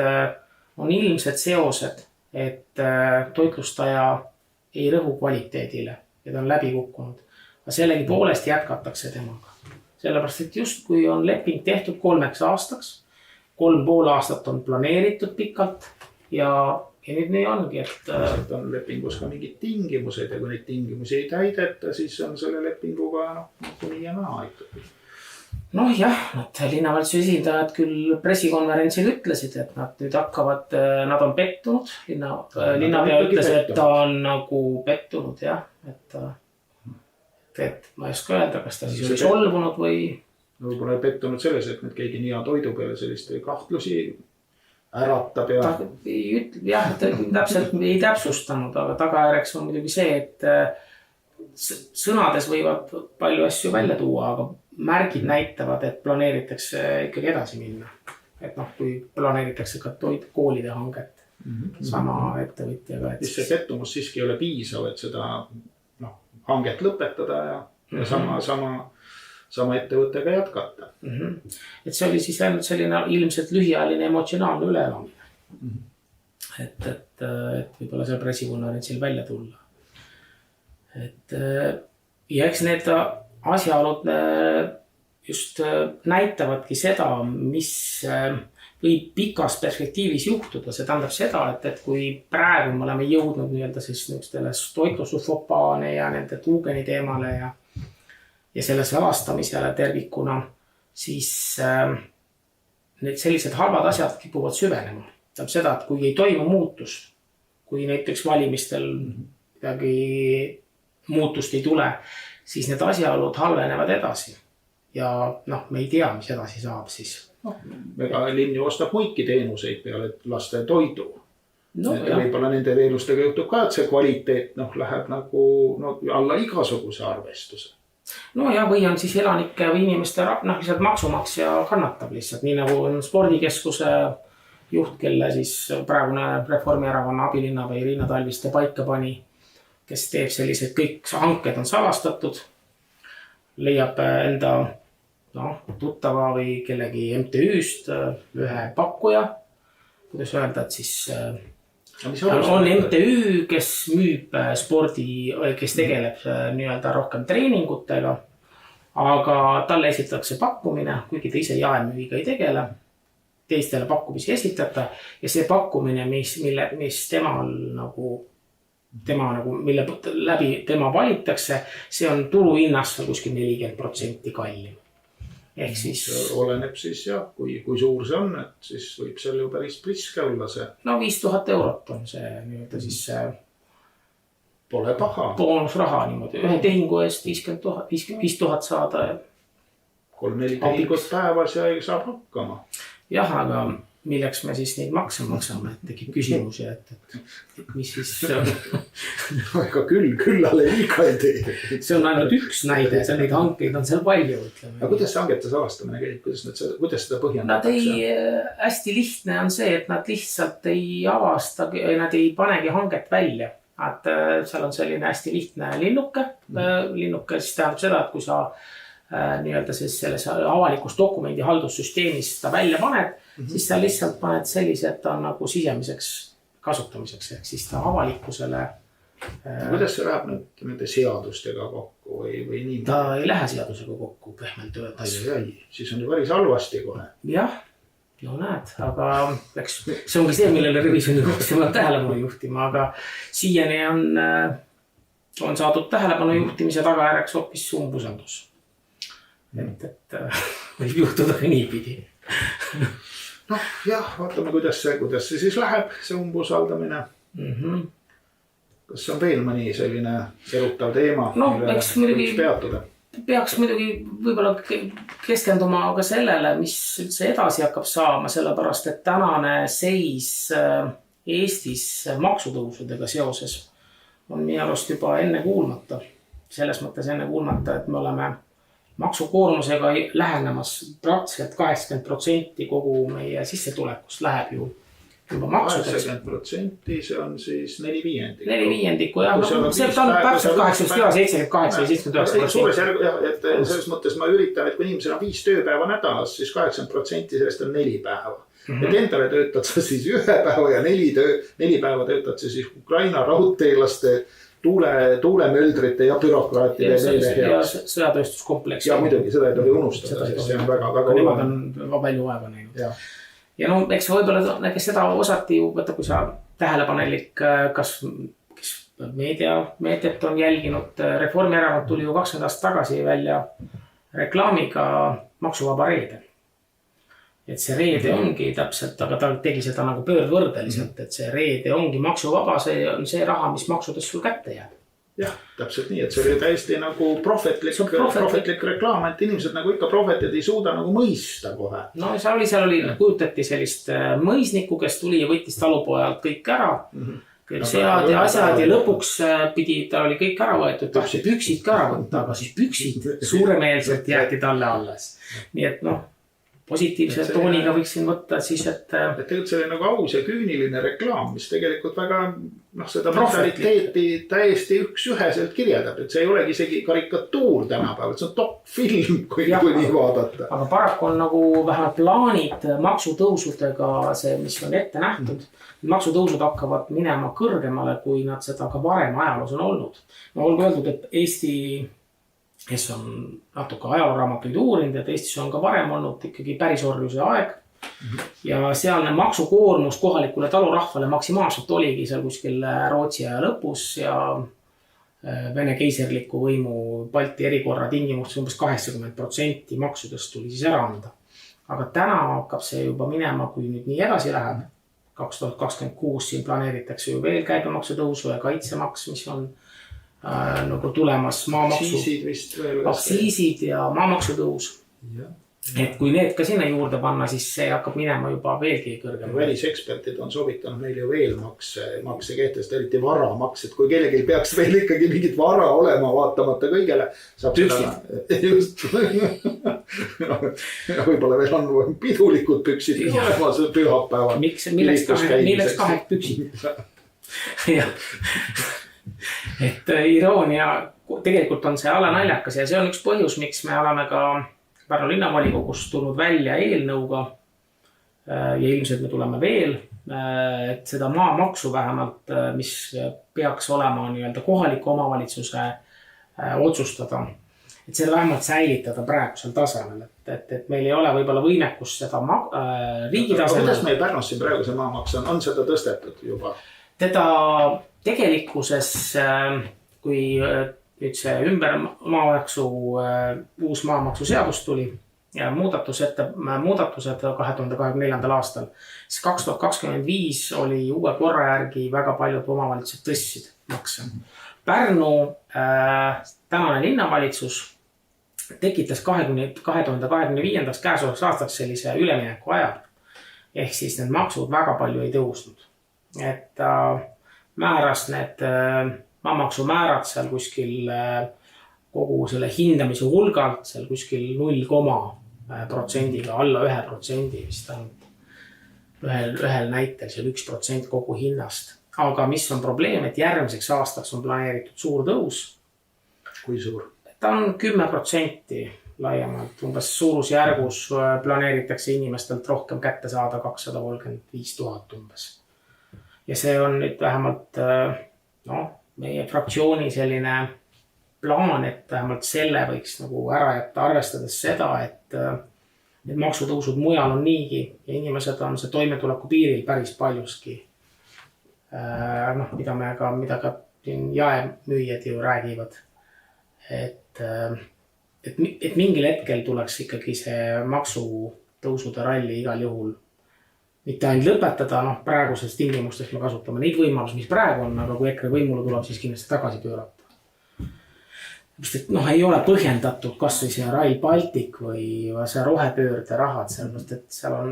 on ilmsed seosed, et toitlustaja ei rõhu kvaliteedile ja ta on läbi kukkunud. Aga sellegi poolest jätkatakse temaga. Sellepärast, et just kui on leping tehtud 3 aastaks, 3,5 aastat on planeeritud pikalt ja nüüd nii ongi, et on lepingus ka mingid tingimused ja kui neid tingimusi ei täideta, siis on selle lepinguga kuni ja naa ikkagi. Jah, linnavalitsuse esindajad küll pressikonverentsil ütlesid, et nad nüüd hakkavad, nad on pettunud. Linnapea ütles, et ta on nagu pettunud, jah. Et ma ei oska öelda, kas ta siis oli solvunud või. Võib-olla pettunud selles, et nüüd keegi nii hea toidu peale sellist kahtlusi äratab ja. Jah, täpselt ei täpsustanud, aga tagajärjeks on muidugi see, et sõnades võivad palju asju välja tuua, aga märgid näitavad, et planeeritakse ikkagi edasi minna. Et kui planeeritakse ka koolide hanget sama ettevõtjaga. See pettumus siiski ei ole piisav, et seda hanget lõpetada ja sama ettevõttega jätkata. Et see oli siis ainult selline ilmselt lühiajaline emotsionaalne üleelamine. Et võib-olla seal pressikonverentsil välja tulla. Ja eks need asjaolud just näitavadki seda, mis võib pikas perspektiivis juhtuda. See tähendab seda, et kui praegu me oleme jõudnud siis toitlustusfopaane ja nende tuugeni teemale ja selle salastamisele tervikuna, siis need sellised halvad asjad kipuvad süvenema. Tähendab seda, et kui ei toimu muutust, kui näiteks valimistel midagi muutust ei tule, siis need asjaolud halvenevad edasi. Ja me ei tea, mis edasi saab siis. Ega linn ju ostab muidki teenuseid peale laste toidu. Võib-olla nende teenustega juhtub ka, et see kvaliteet läheb nagu alla igasuguse arvestuse. Või on siis elanike või inimeste lihtsalt maksumaksja kannatab lihtsalt. Nii nagu on spordikeskuse juht, kelle siis praegune Reformierakonna abilinnapea Riina Talviste paika pani, kes teeb sellised, kõik hanked on salastatud, leiab enda tuttava või kellegi MTÜ-st ühe pakkuja, kuidas öelda, et siis on MTÜ, kes müüb kes tegeleb nii-öelda rohkem treeningutega, aga talle esitatakse pakkumine, kuigi ta ise jaemüügiga ei tegele, teistele pakkumisi esitada ja see pakkumine, mis mille läbi tema valitakse, see on turuhinnast kuskil 40% kallim. Ehk siis oleneb siis jah, kui suur see on, et siis võib seal ju päris priske olla see. No 5000 eurot on see nii-öelda siis pole paha. Boonusraha niimoodi, ühe tehingu eest 5000 saada. 3-4 tehingut päevas ja saab hakkama. Jah, aga milleks me siis neid makse maksame, et tekib küsimusi, et mis siis Ega küllale liiga ei tee. See on ainult üks näide, see neid hankeid on seal palju, ütleme. Aga kuidas see hangete salastamine käib? Kuidas seda põhjendatakse? Hästi lihtne on see, et nad lihtsalt ei avasta, nad ei panegi hanget välja. Et seal on selline hästi lihtne linnuke. Linnuke siis tähendab seda, et kui sa nii-öelda selles avalikus dokumendi haldussüsteemis seda välja paned, siis sa lihtsalt paned sellise, et ta on nagu sisemiseks kasutamiseks, ehk siis ta avalikkusele. Kuidas see läheb nende seadustega kokku või nii? Ta ei lähe seadusega kokku, pehmelt öeldes. Siis on ju päris halvasti kohe. Jah, no näed, aga see ongi see, millele revisjoni kohta tähelepanu juhtima, aga siiani on saadud tähelepanu juhtimise tagajärjeks hoopis umbusaldus. Et võib juhtuda ka niipidi. Jah, vaatame, kuidas see siis läheb, see umbusaldamine. Kas on veel mõni selline erutav teema, millele peatuda? Peaks muidugi võib-olla keskenduma ka sellele, mis üldse edasi hakkab saama, sellepärast, et tänane seis Eestis maksutõusudega seoses on minu arust juba enne kuulmata. Selles mõttes enne kuulmata, et me oleme maksukoormusega lähenemas praktiliselt 80% kogu meie sissetulekust läheb ju juba maksudeks. 80% see on siis 4/5. 4/5, jah. See on täpselt 78 või 79%. Suuresjärgu, et selles mõttes ma üritan, et kui inimesel on 5 tööpäeva nädalas, siis 80% sellest on 4 päeva. Et endale töötad sa siis 1 päeva ja 4 päeva töötad sa siis Ukraina raudteelaste tuulemöldrite ja bürokraatide ja sõjatööstuskompleksi. Ja muidugi, seda ei tohi unustada, sest see on väga nemad on palju aega näinud. Ja no, eks võib-olla seda osati ju, kui sa tähelepanelik, kas meediat on jälginud, Reformierakond tuli ju 20 aastat tagasi välja reklaamiga maksuvaba reede. Et see reede ongi täpselt, aga ta tegi seda nagu pöördvõrdeliselt, et see reede ongi maksuvaba, see on see raha, mis maksudest sul kätte jääb. Jah, täpselt nii, et see oli täiesti nagu prohvetlik reklaam, et inimesed nagu ikka prohvetid ei suuda nagu mõista kohe. No seal oli, kujutati sellist mõisnikku, kes tuli ja võttis talupojalt kõik ära. Sead ja asjad ja lõpuks ta oli kõik ära võetud, tahti püksid ka ära võtta, aga siis püksid suuremeelselt jäeti talle alles. Nii et positiivse tooniga võiksin võtta siis, et tegelikult see oli nagu aus ja küüniline reklaam, mis tegelikult väga seda mentaliteeti täiesti üksüheselt kirjeldab, et see ei olegi isegi karikatuur tänapäeval, see on top-film, kui nii vaadata. Aga paraku on nagu vähemalt plaanid maksutõusudega see, mis on ette nähtud. Maksutõusud hakkavad minema kõrgemale, kui nad seda ka varem ajaloos on olnud. Olgu öeldud, et Eesti, kes on natuke ajalooraamatid uurinud, et Eestis on ka varem olnud ikkagi pärisorjuse aeg. Ja sealne maksukoormus kohalikule talurahvale maksimaalselt oligi seal kuskil Rootsi aja lõpus ja Vene keiserliku võimu Balti erikorra tingimustes umbes 80% maksudest tuli siis ära anda. Aga täna hakkab see juba minema, kui nüüd nii edasi läheb. 2026 siin planeeritakse ju veel käibemaksu tõusu ja kaitsemaks, mis on nagu tulemas aktsiisid ja maamaksu tõus. Et kui need ka sinna juurde panna, siis see hakkab minema juba veelgi kõrgem. Väliseksperdid on soovitanud meil ju veel makse kehtestada, eriti varamaks, et kui kellelgi peaks veel ikkagi mingit vara olema vaatamata kõigele, saab püksid. Just. võib-olla veel on pidulikud püksid olemas pühapäeval. Milleks kahelt püksid? Jah. Et iroonia, tegelikult on see alanaljakas ja see on üks põhjus, miks me oleme ka Pärnu linnavolikogus tulnud välja eelnõuga ja ilmselt me tuleme veel, et seda maamaksu vähemalt, mis peaks olema nii-öelda kohaliku omavalitsuse otsustada, et seda vähemalt säilitada praegusel tasemel, et meil ei ole võib-olla võimekust seda riigi tasemel. Kuidas meil Pärnus siin praegu see maamaks on seda tõstetud juba? Teda tegelikkuses, kui nüüd see ümber maamaksu, uus maamaksu seadus tuli ja muudatused 2024. aastal, siis 2025 oli uue korra järgi väga paljud omavalitsused tõstsid makse. Pärnu tänane linnavalitsus tekitas 2025. käesolevaks aastaks sellise ülemineku aja. Ehk siis need maksud väga palju ei tõusnud. Et määras need maamaksu määrad seal kuskil kogu selle hindamise hulgalt, seal kuskil 0,%-ga, alla 1% vist ainult ühel näitel, seal 1% kogu hinnast. Aga mis on probleem, et järgmiseks aastaks on planeeritud suur tõus. Kui suur? Ta on 10% laiemalt, umbes suurusjärgus planeeritakse inimestelt rohkem kätte saada 235 000 umbes. Ja see on nüüd vähemalt meie fraktsiooni selline plaan, et vähemalt selle võiks nagu ära jätta, arvestades seda, et need maksutõusud mujal on niigi ja inimesed on see toimetuleku piiril päris paljuski. Mida ka jaemüüjad ju räägivad, et mingil hetkel tuleks ikkagi see maksutõusude ralli igal juhul mitte ainult lõpetada, praeguses tingimustes me kasutame neid võimalusi, mis praegu on, aga kui EKRE võimule tuleb, siis kindlasti tagasi pöörata. Ei ole põhjendatud kas või see Rail Baltic või see rohepöörde rahad, sellepärast, et seal on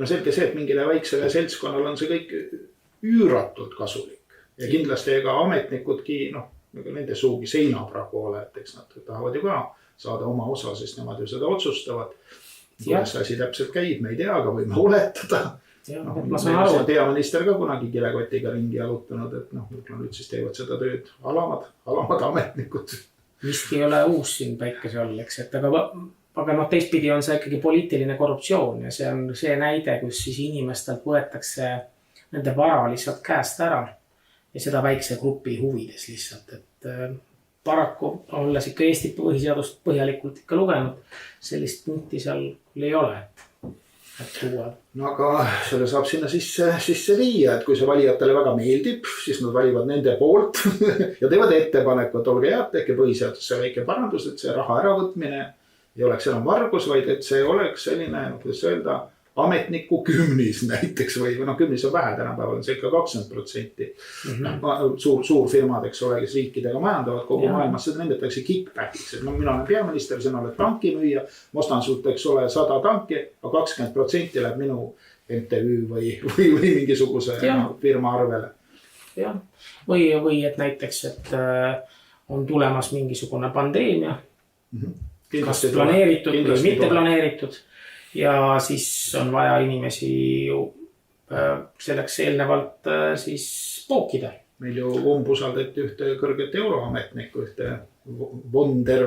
selge see, et mingile väiksele seltskonnal on see kõik üüratult kasulik ja kindlasti ega ametnikudki, nende suugi seinapragu ole, et eks nad tahavad ju ka saada oma osa, sest nemad ju seda otsustavad. Kuidas see asi täpselt käib, me ei tea, aga võime oletada. Peaminister ka kunagi kilekotiga ringi jalutanud, et nüüd siis teevad seda tööd alamad ametnikud. Miski ei ole uus siin päikese all, eks, et aga teistpidi on see ikkagi poliitiline korruptsioon ja see on see näide, kus siis inimestelt võetakse nende vara lihtsalt käest ära ja seda väikse grupi huvides lihtsalt, et paraku olles ikka Eesti põhiseadust põhjalikult ikka lugenud, sellist punkti seal ei ole, et tuua. Aga selle saab sinna sisse viia, et kui see valijatele väga meeldib, siis nad valivad nende poolt ja teevad ettepaneku, et olge head, tehke põhiseadusse väike parandus, et see raha äravõtmine ei oleks enam vargus, vaid et see oleks selline, kuidas öelda, ametniku kümnis näiteks või kümnis on vähe, tänapäeval on see ikka 20%. Suurfirmad, eks ole, kes riikidega majandavad kogu maailmas, seda nimetatakse kickbackiks. Mina olen peaminister, sina oled tankimüüja, ma ostan sult, eks ole, 100 tanki, aga 20% läheb minu MTÜ või mingisuguse firma arvele. Jah, või et näiteks, et on tulemas mingisugune pandeemia, kas planeeritud või mitte planeeritud. Ja siis on vaja inimesi selleks eelnevalt siis pookida. Meil ju umbusaldati ühte kõrget euroametnikku, ühte von der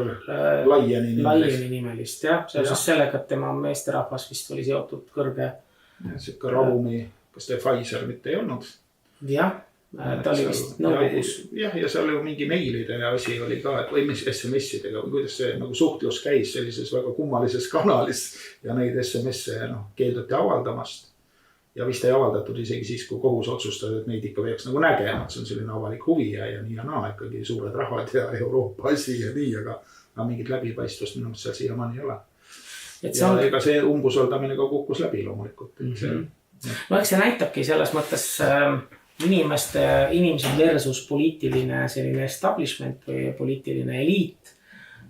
Leyeni nimelist, jah. Seoses sellega, et tema meesterahvas vist oli seotud kõrge. Siuke ravumi, kas te Pfizer mitte ei olnud? Jah, ta oli vist nõukogus. Ja seal ju mingi meilide asi oli ka, või mis SMS-idega, või kuidas see suhtlus käis sellises väga kummalises kanalis ja neid SMS-e keelduti avaldamast. Ja vist ei avaldatud isegi siis, kui kohus otsustada, et neid ikka peaks nägema, et see on selline avalik huvi ja nii ja naa, ikkagi suured rahad ja Euroopa asi ja nii, aga mingit läbipaistvust minu mõttes seal siiamaani ei ole. Ja ega see umbusaldamine ka kukkus läbi loomulikult. Eks see näitabki selles mõttes inimesed versus poliitiline selline establishment või poliitiline eliit.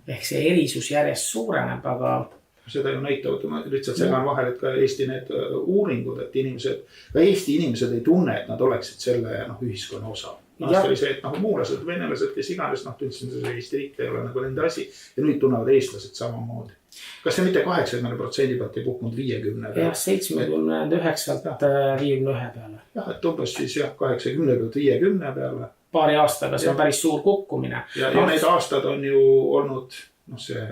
Ehk see erisus järjest suureneb, aga seda ju näitavad, ma lihtsalt segan vahel, et ka Eesti need uuringud, et Eesti inimesed ei tunne, et nad oleksid selle ühiskonna osa. Vanasti oli see, et nagu muulased, venelased, kes iganes, tundsin, see Eesti riik ei ole nagu nende asi ja nüüd tunnevad eestlased samamoodi. Kas see mitte 80% pealt ei puhkunud 50 peale? Jah, 79-lt 51 peale. Jah, et umbes siis 80 pealt 50 peale. Paari aastaga, see on päris suur kukkumine. Ja need aastad on ju olnud see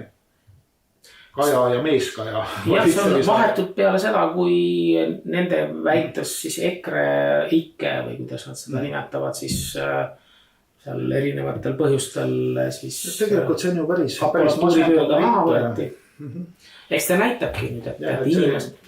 Kaja ja Meeskaja. Jah, see on vahetult peale seda, kui nende väitas siis Ikke või kuidas nad seda nimetavad, siis seal erinevatel põhjustel siis tegelikult see on ju päris apparatuuritööga maha võeti. Eks ta näitabki nüüd, et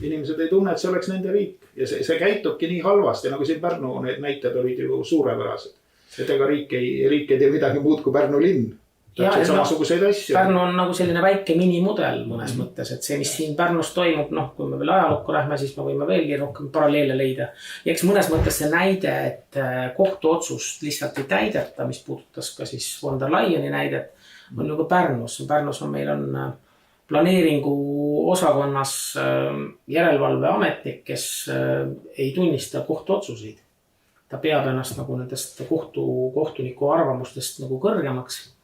inimesed ei tunne, et see oleks nende riik ja see käitubki nii halvasti, nagu siin Pärnu need näited olid ju suurepärased. Et ega riik ei tee midagi muud kui Pärnu linn. Samasuguseid asju. Pärnu on nagu selline väike minimudel mõnes mõttes, et see, mis siin Pärnus toimub, kui me veel ajalukku lähme, siis me võime veelgi rohkem paralleele leida. Ja eks mõnes mõttes see näide, et kohtuotsust lihtsalt ei täideta, mis puudutas ka siis von der Leyeni näidet, on ju ka Pärnus. Pärnus on meil planeeringu osakonnas järelevalveametnik, kes ei tunnista kohtuotsuseid. Ta peab ennast nagu nendest kohtuniku arvamustest nagu kõrgemaks.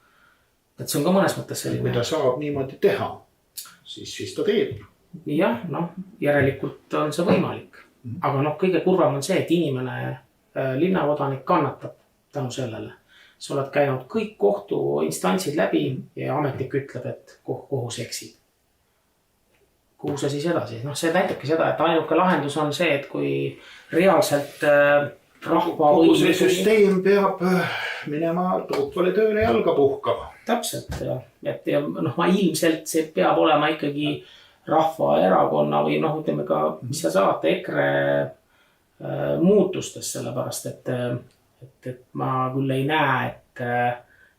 Et see on ka mõnes mõttes selline. Kui ta saab niimoodi teha, siis ta teeb. Jah, järelikult on see võimalik. Aga kõige kurvam on see, et inimene, linnakodanik kannatab tänu sellele. Sa oled käinud kõik kohtuinstantsid läbi ja ametnik ütleb, et kohus eksib. Kuhu sa siis edasi? See näitabki seda, et ainuke lahendus on see, et kui reaalselt kogu see süsteem peab minema tootvale tööle jalga puhkama. Täpselt, ma ilmselt see peab olema ikkagi Rahvaerakonna või ütleme ka, mis sa saate EKRE muutustes, sellepärast, et ma küll ei näe,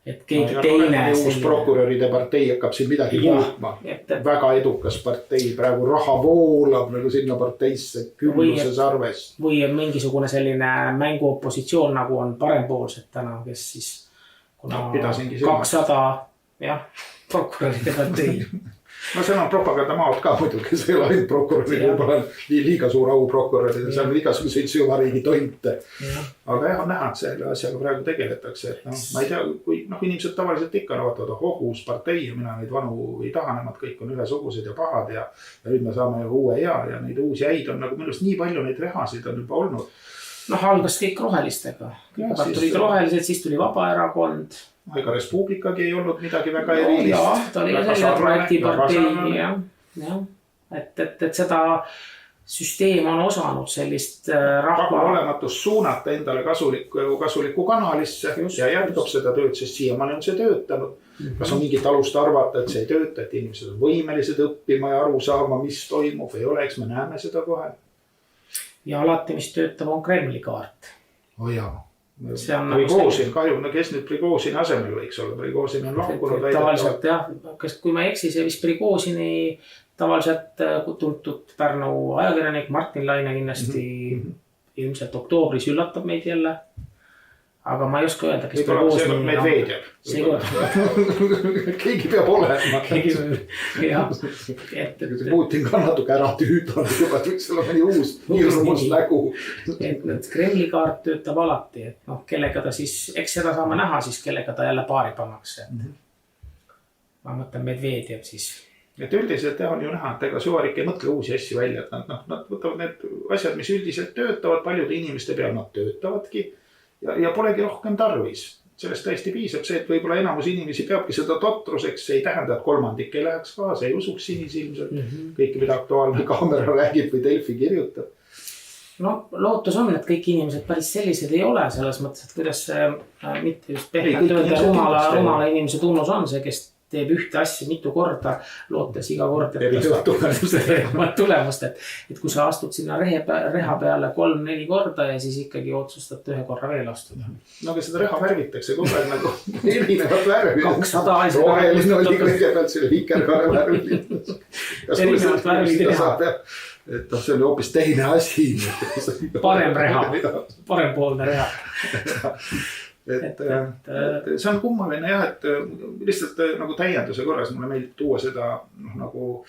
et keegi teine. Uus prokuröride partei hakkab siin midagi muutma. Väga edukas partei, praegu raha voolab nagu sinna parteisse külluses arvest. Või on mingisugune selline mänguopositsioon, nagu on parempoolsed täna, kes siis 200 prokuröride partei. Seal on propagandamaad ka muidugi, see ei ole ainult prokurörid, võib-olla liiga suur au prokuröride, seal on igasuguseid süvariigi tointe. Aga on näha, et selle asjaga praegu tegeletakse. Ma ei tea, kui inimesed tavaliselt ikka nõvatavad uus partei ja mina neid vanu ei taha, nemad kõik on ühesugused ja pahad ja nüüd me saame uue ja neid uusi häid on nagu minust nii palju neid rehasid on juba olnud. Algas kõik rohelistega. Kõigepealt tulid rohelised, siis tuli Vabaerakond. Ega Respublikagi ei olnud midagi väga erilist. Jah, ta oli ka selle projektipartei. Et seda süsteem on osanud sellist rahvaolematust suunata endale kasulikku kanalisse ja jätkab seda tööd, sest siiamaani on see töötanud. Kas on mingit alust arvata, et see ei tööta, et inimesed on võimelised õppima ja aru saama, mis toimub või ole, eks me näeme seda kohe. Ja alati, mis töötab, on Kremli kaart. Jaa. Prigozhin, kes nüüd Prigožini asemel võiks olla? Prigozhin on lahkunud tavaliselt jah, kui ma eksin, see vist Prigozhini tavaliselt tuntud Pärnu ajakirjanik Martin Laine kindlasti ilmselt oktoobris üllatab meid jälle. Aga ma ei oska öelda, kes Prigozhin on Medvedjev. Keegi peab olema. Putin ka natuke ära tüütanud juba, et võiks olla mõni uus hirmus nägu. Et Kremli kaart töötab alati, et kellega ta siis, eks seda saame näha siis, kellega ta jälle paari pannakse. Ma mõtlen Medvedjev siis. Et üldiselt on ju näha, et ega süvarik ei mõtle uusi asju välja, et nad võtavad need asjad, mis üldiselt töötavad, paljude inimeste peal nad töötavadki. Ja polegi rohkem tarvis. Sellest tõesti piisab see, et võib-olla enamus inimesi peabki seda totruseks. See ei tähenda, et kolmandik ei läheks kaasa, ei usuks sinisilmselt kõike, mida Aktuaalne Kaamera räägib või Delfi kirjutab. Lootus on, et kõik inimesed päris sellised ei ole selles mõttes, et kuidas mitte just pehmelt öelda rumala inimese tunnus on see, kes teeb ühte asja mitu korda, lootes iga kord, tulemust, et kui sa astud sinna reha peale 3-4 korda ja siis ikkagi otsustad ühe korra veel astuda. Aga seda reha värvitakse kogu aeg nagu erinevat värvi. 200 asja. Roheline oli kõigepealt selle vikerkaare värvi. Erinevat värvi reha. Et see oli hoopis teine asi. Parem reha, parempoolne reha. Et see on kummaline jah, et lihtsalt nagu täienduse korras mulle meeldib tuua seda nagu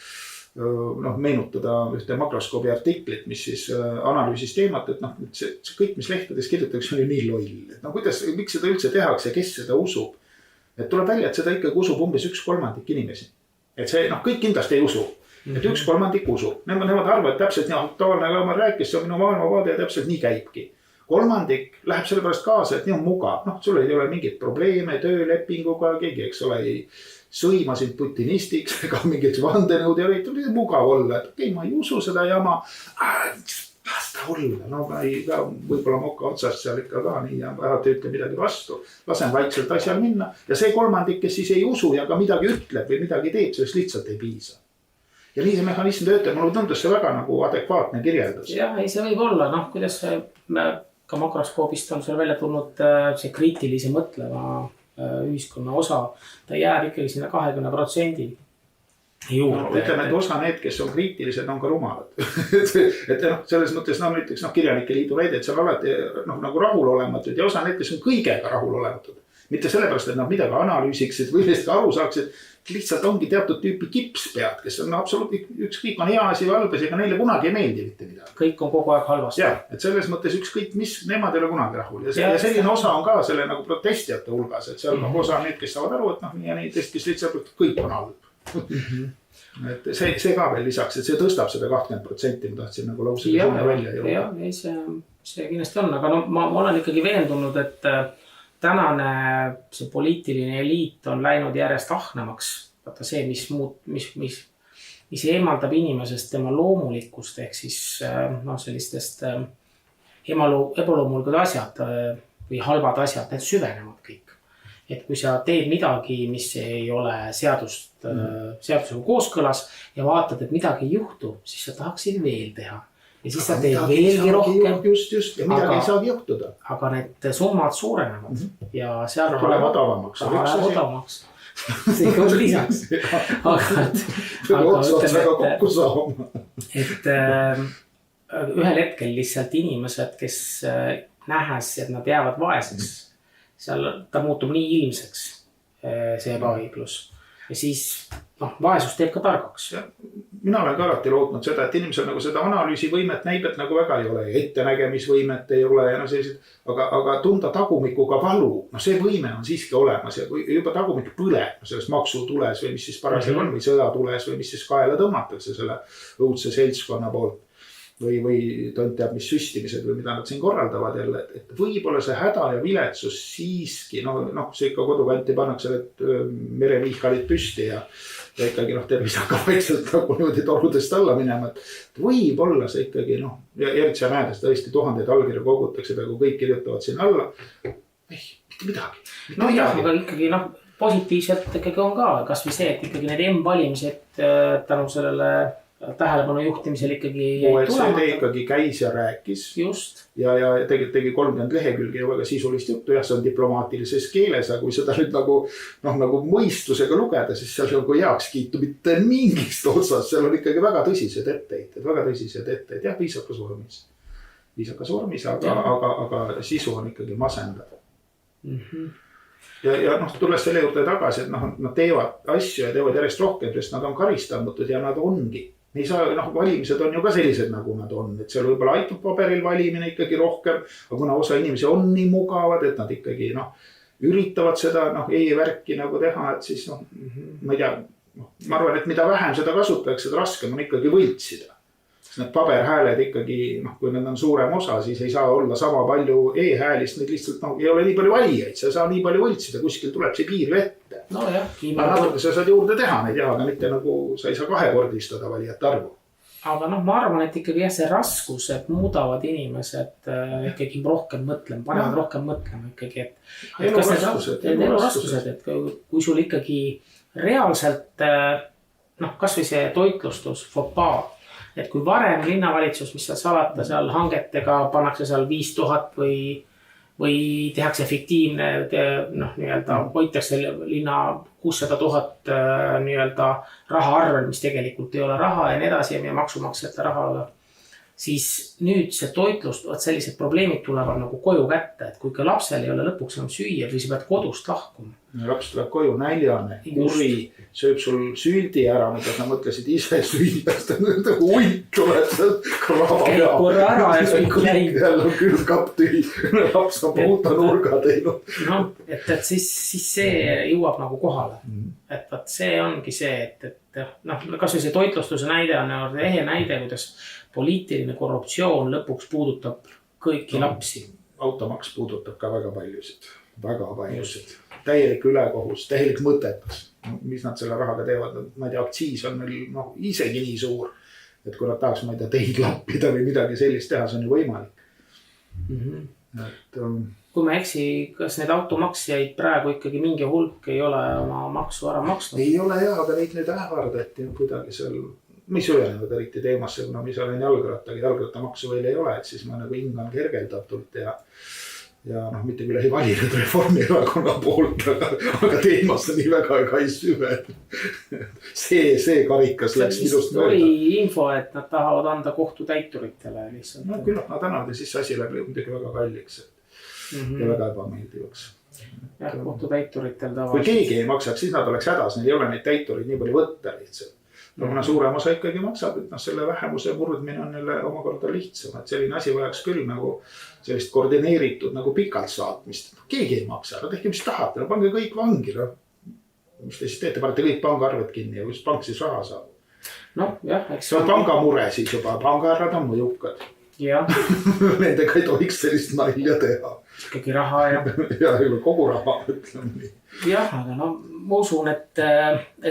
meenutada ühte makroskoobi artiklit, mis siis analüüsis teemat, et see kõik, mis lehtedes kirjutatakse, oli nii loll. Et kuidas, miks seda üldse tehakse, kes seda usub? Et tuleb välja, et seda ikkagi usub umbes 1/3 inimesi. Et see, kõik kindlasti ei usu. Et 1/3 usub. Nemad arvavad täpselt nii aktuaalne, aga ma rääkis, see on minu maailmavaade ja täpselt nii käibki. 1/3 läheb selle pärast kaasa, et nii on mugav. Sul ei ole mingit probleeme töölepinguga, keegi, eks ole, ei sõimasid putinistiks ega mingiks vandenõud ja oli mugav olla, et okei, ma ei usu seda jama. Las ta olla, ma ei pea võib-olla moka otsast seal ikka ka nii ja vähemalt ütle midagi vastu. Lasen vaikselt asjal minna ja see 1/3, kes siis ei usu ja ka midagi ütleb või midagi teeb, sellest lihtsalt ei piisa. Ja nii see mehhanism töötab, mulle tundus see väga nagu adekvaatne kirjeldus. Jah, ei see võib olla, kuidas ka makroskoobist on seal välja tulnud see kriitilise mõtleva ühiskonna osa, ta jääb ikkagi sinna 20% juurde. Ütleme, et osa need, kes on kriitilised, on ka rumalad. et selles mõttes, näiteks kirjanike liidu näide, et see on alati nagu rahulolematud ja osa need, kes on kõigega rahulolematud. Mitte sellepärast, et nad midagi analüüsiksid või millest aru saaksid, lihtsalt ongi teatud tüüpi kipspead, kes on absoluutselt ükskõik on hea asi või halb, ega neile kunagi ei meeldi mitte midagi. Kõik on kogu aeg halvasti. Jah, et selles mõttes ükskõik mis, nemad ei ole kunagi rahul. Ja selline osa on ka selle nagu protestijate hulgas, et seal osa on need, kes saavad aru, et nii ja nii, kes lihtsalt kõik on halb. Et see ka veel lisaks, et see tõstab seda 20%, ma tahtsin nagu lausa välja jõuda. Jah, see kindlasti on, aga ma olen ikkagi veendunud, et tänane see poliitiline eliit on läinud järjest ahnemaks. Vaata see, mis eemaldab inimesest tema loomulikkust ehk siis sellistest ebaloomulikud asjad või halvad asjad, need süvenevad kõik. Et kui sa teed midagi, mis ei ole seadusega kooskõlas ja vaatad, et midagi ei juhtu, siis sa tahaksid veel teha. Ja siis sa teed veelgi rohkem. Just, ja midagi ei saagi juhtuda. Aga need summad suurenevad ja seal tuleb odavamaks. See on lisaks. Et ühel hetkel lihtsalt inimesed, kes nähes, et nad jäävad vaeseks, seal ta muutub nii ilmseks, see ebaõiglus. Ja siis vaesus teeb ka targaks. Mina olen ka alati lootnud seda, et inimesel nagu seda analüüsivõimet näib, et nagu väga ei ole. Ettenägemisvõimet ei ole ja sellised, aga tunda tagumikuga valu, see võime on siiski olemas. Ja kui juba tagumik põleb sellest maksutules või mis siis parasjagu on või sõjatules või mis siis kaela tõmmatakse selle õudse seltskonna poolt. Või tont teab, mis süstimised või mida nad siin korraldavad jälle, et võib-olla see häda ja viletsus siiski, see ikka kodukanti pannakse need mereviihalid püsti ja ikkagi tervis hakkab vaikselt nagu niimoodi torudest alla minema, et võib-olla see ikkagi, ja eriti sa näed, et tõesti 1000 allkirja kogutakse, peaaegu kõik kirjutavad sinna alla, mitte midagi. Aga ikkagi positiivselt ikkagi on ka, kas või see, et ikkagi need M-valimised tänu sellele tähelepanu juhtimisel ikkagi OECD ikkagi käis ja rääkis. Just. Ja tegelikult tegi 30 lehekülge ja väga sisulist juttu. Jah, see on diplomaatilises keeles, aga kui seda nüüd nagu mõistusega lugeda, siis seal on heaks kiitu mitte mingist otsast. Seal on ikkagi väga tõsised etteheited. Jah, viisakas vormis, aga sisu on ikkagi masendav. Ja tulles selle juurde tagasi, et nad teevad asju ja teevad järjest rohkem, sest nad on karistamatud ja nad ongi. Valimised on ju ka sellised, nagu nad on, et seal võib-olla aitab paberil valimine ikkagi rohkem, aga kuna osa inimesi on nii mugavad, et nad ikkagi üritavad seda e-värki nagu teha, et siis ma ei tea, ma arvan, et mida vähem seda kasutatakse, seda raskem on ikkagi võltsida. Need paberhääled ikkagi, kui need on suurem osa, siis ei saa olla sama palju e-häälist, need lihtsalt ei ole nii palju valijaid, sa ei saa nii palju võltsida, kuskil tuleb see piir vette. Natuke sa saad juurde teha neid aga mitte nagu sa ei saa kahekordistada valijate arvu. Aga ma arvan, et ikkagi see raskus, et muudavad inimesed ikkagi rohkem mõtlema, panevad rohkem mõtlema ikkagi. Eluraskused, et kui sul ikkagi reaalselt, kas või see toitlustus, fopaa, et kui varem linnavalitsus, mis seal salata, seal hangetega pannakse seal 5000 või tehakse fiktiivne, hoitakse linna 600 000 raha arvel, mis tegelikult ei ole raha ja nii edasi ja meie maksumaksjate raha siis nüüd see toitlust, sellised probleemid tulevad nagu koju kätte, et kui ka lapsel ei ole lõpuks enam süüa või sa pead kodust lahkuma. Laps tuleb koju näljane, kuri, sööb sul süldi ära, mida sa mõtlesid ise süüdast, hunt tuleb krava käib korra ära ja kõik käib. Jälle on küll kapp tühi, laps on puuta nurga teinud. No, et siis see jõuab nagu kohale. Et vaat see ongi see, et kas või see toitlustuse näide on ehe näide, kuidas poliitiline korruptsioon lõpuks puudutab kõiki lapsi. Automaks puudutab ka väga paljusid. Täielik ülekohus, täielik mõttetus, mis nad selle rahaga teevad. Ma ei tea, aktsiis on meil isegi nii suur, et kui nad tahaks, ma ei tea, teid lappida või midagi sellist teha, see on ju võimalik. Kui ma eksi, kas need automaksjaid praegu ikkagi mingi hulk ei ole oma maksu ära maksnud? Ei ole hea, aga neid nüüd ähvardati kuidagi seal, mis ülenevad eriti teemasse, kuna mis olen jalgrattamaksu veel ei ole, et siis ma nagu hingan kergeldatult ja mitte küll ei valinud Reformierakonna poolt, aga teemasse nii väga ei süve. See karikas läks minust mööda. Oli info, et nad tahavad anda kohtutäituritele lihtsalt. No küll nad annavad ja siis asi läheb muidugi väga kalliks ja väga ebameeldivaks. Jah, kohtutäituritel tavaliselt. Kui keegi ei maksaks, siis nad oleks hädas, neil ei ole neid täiturid nii palju võtta lihtsalt. Kuna suurem osa ikkagi maksab, et selle vähemuse murdmine on neile omakorda lihtsam. Et selline asi vajaks küll nagu sellist koordineeritud nagu pikalt saatmist. Keegi ei maksa, tehke mis tahate, pange kõik vangi. Mis te siis teete, panete kõik pangaarved kinni ja kus pank siis raha saab. Jah, eks see on pangamure siis juba, pangaarved on mõjukad. Jah. Nendega ei tohiks sellist nalja teha. Ikkagi raha ja ei ole kogu raha, ütleme nii. Jah, aga ma usun, et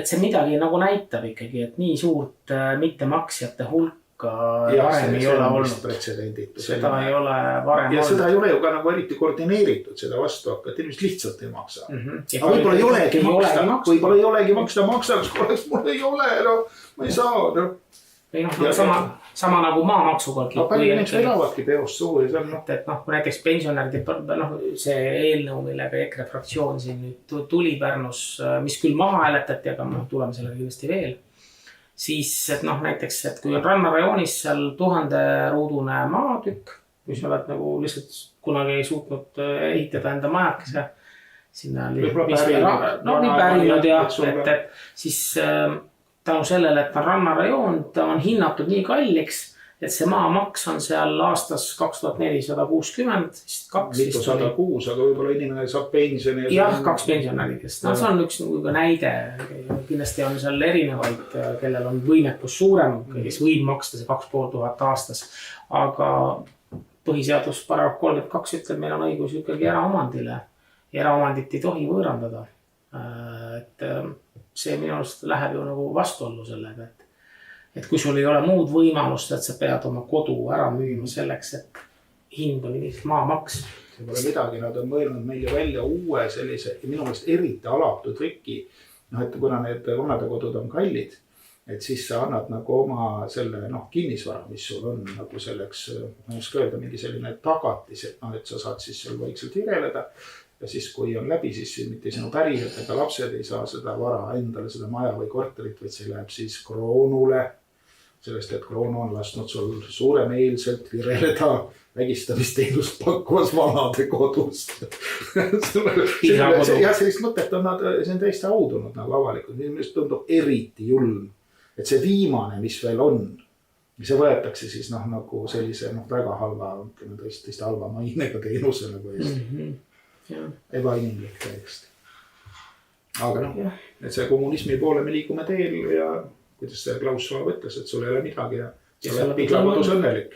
see midagi nagu näitab ikkagi, et nii suurt mittemaksjate hulka varem ei ole olnud. Seda ei ole varem olnud. Ja seda ei ole ju ka nagu eriti koordineeritud seda vastu hakka, et inimesed lihtsalt ei maksa. Aga võib-olla ei olegi maksta, maksaks, kui oleks mul ei ole, ma ei saa. Sama nagu maamaksuga. Palju inimesed elavadki peost suhu. Et näiteks pensionäride, see eelnõu, millega EKRE fraktsioon siin nüüd tuli Pärnus, mis küll maha hääletati, aga tuleme sellega kindlasti veel. Siis näiteks, et kui on rannarajoonis seal 1000-ruudune maatükk, kui sa oled nagu lihtsalt kunagi ei suutnud ehitada enda majakese, sinna oli pärinud ja siis tänu sellele, et on rannarajoon, ta on hinnatud nii kalliks, et see maamaks on seal aastas 2460. Mitu 106, aga võib-olla inimene saab pensioni. Jah, 2 pensionäridest. See on üks näide. Kindlasti on seal erinevaid, kellel on võimekus suurem, kes võib maksta see 2500 aastas. Aga põhiseadus paragrahv 32 ütleb, meil on õigus ikkagi eraomandile. Eraomandit ei tohi võõrandada. Et see minu arust läheb ju nagu vastuollu sellega, et kui sul ei ole muud võimalust, et sa pead oma kodu ära müüma selleks, et hind on maamaks. See pole midagi, nad on mõelnud meile välja uue sellise, minu meelest eriti alatu triki, et kuna need vanadakodud on kallid, et siis sa annad nagu oma selle kinnisvara, mis sul on nagu selleks, ma oska öelda, mingi selline tagatis, et sa saad siis seal vaikselt vireleda. Ja siis, kui on läbi, siis mitte sinu pärijad ega lapsed ei saa seda vara endale, seda maja või korterit, vaid see läheb siis kroonule. Sellest, et kroonu on lasknud sul suuremeelselt vireleda vägistamisteenust pakkuvas vanade kodust. Ja sellist mõtet on nad, see on täiesti audunud nagu avalikult. Mis tundub eriti julm, et see viimane, mis veel on, see võetakse siis nagu sellise väga halva, tõesti halva mainega teenuse nagu Eesti. Ebainimlik täiesti. Aga et see kommunismi poole me liigume teel ja kuidas see Klaus Schwab ütles, et sul ei ole midagi ja sa oled Pihlakodus õnnelik.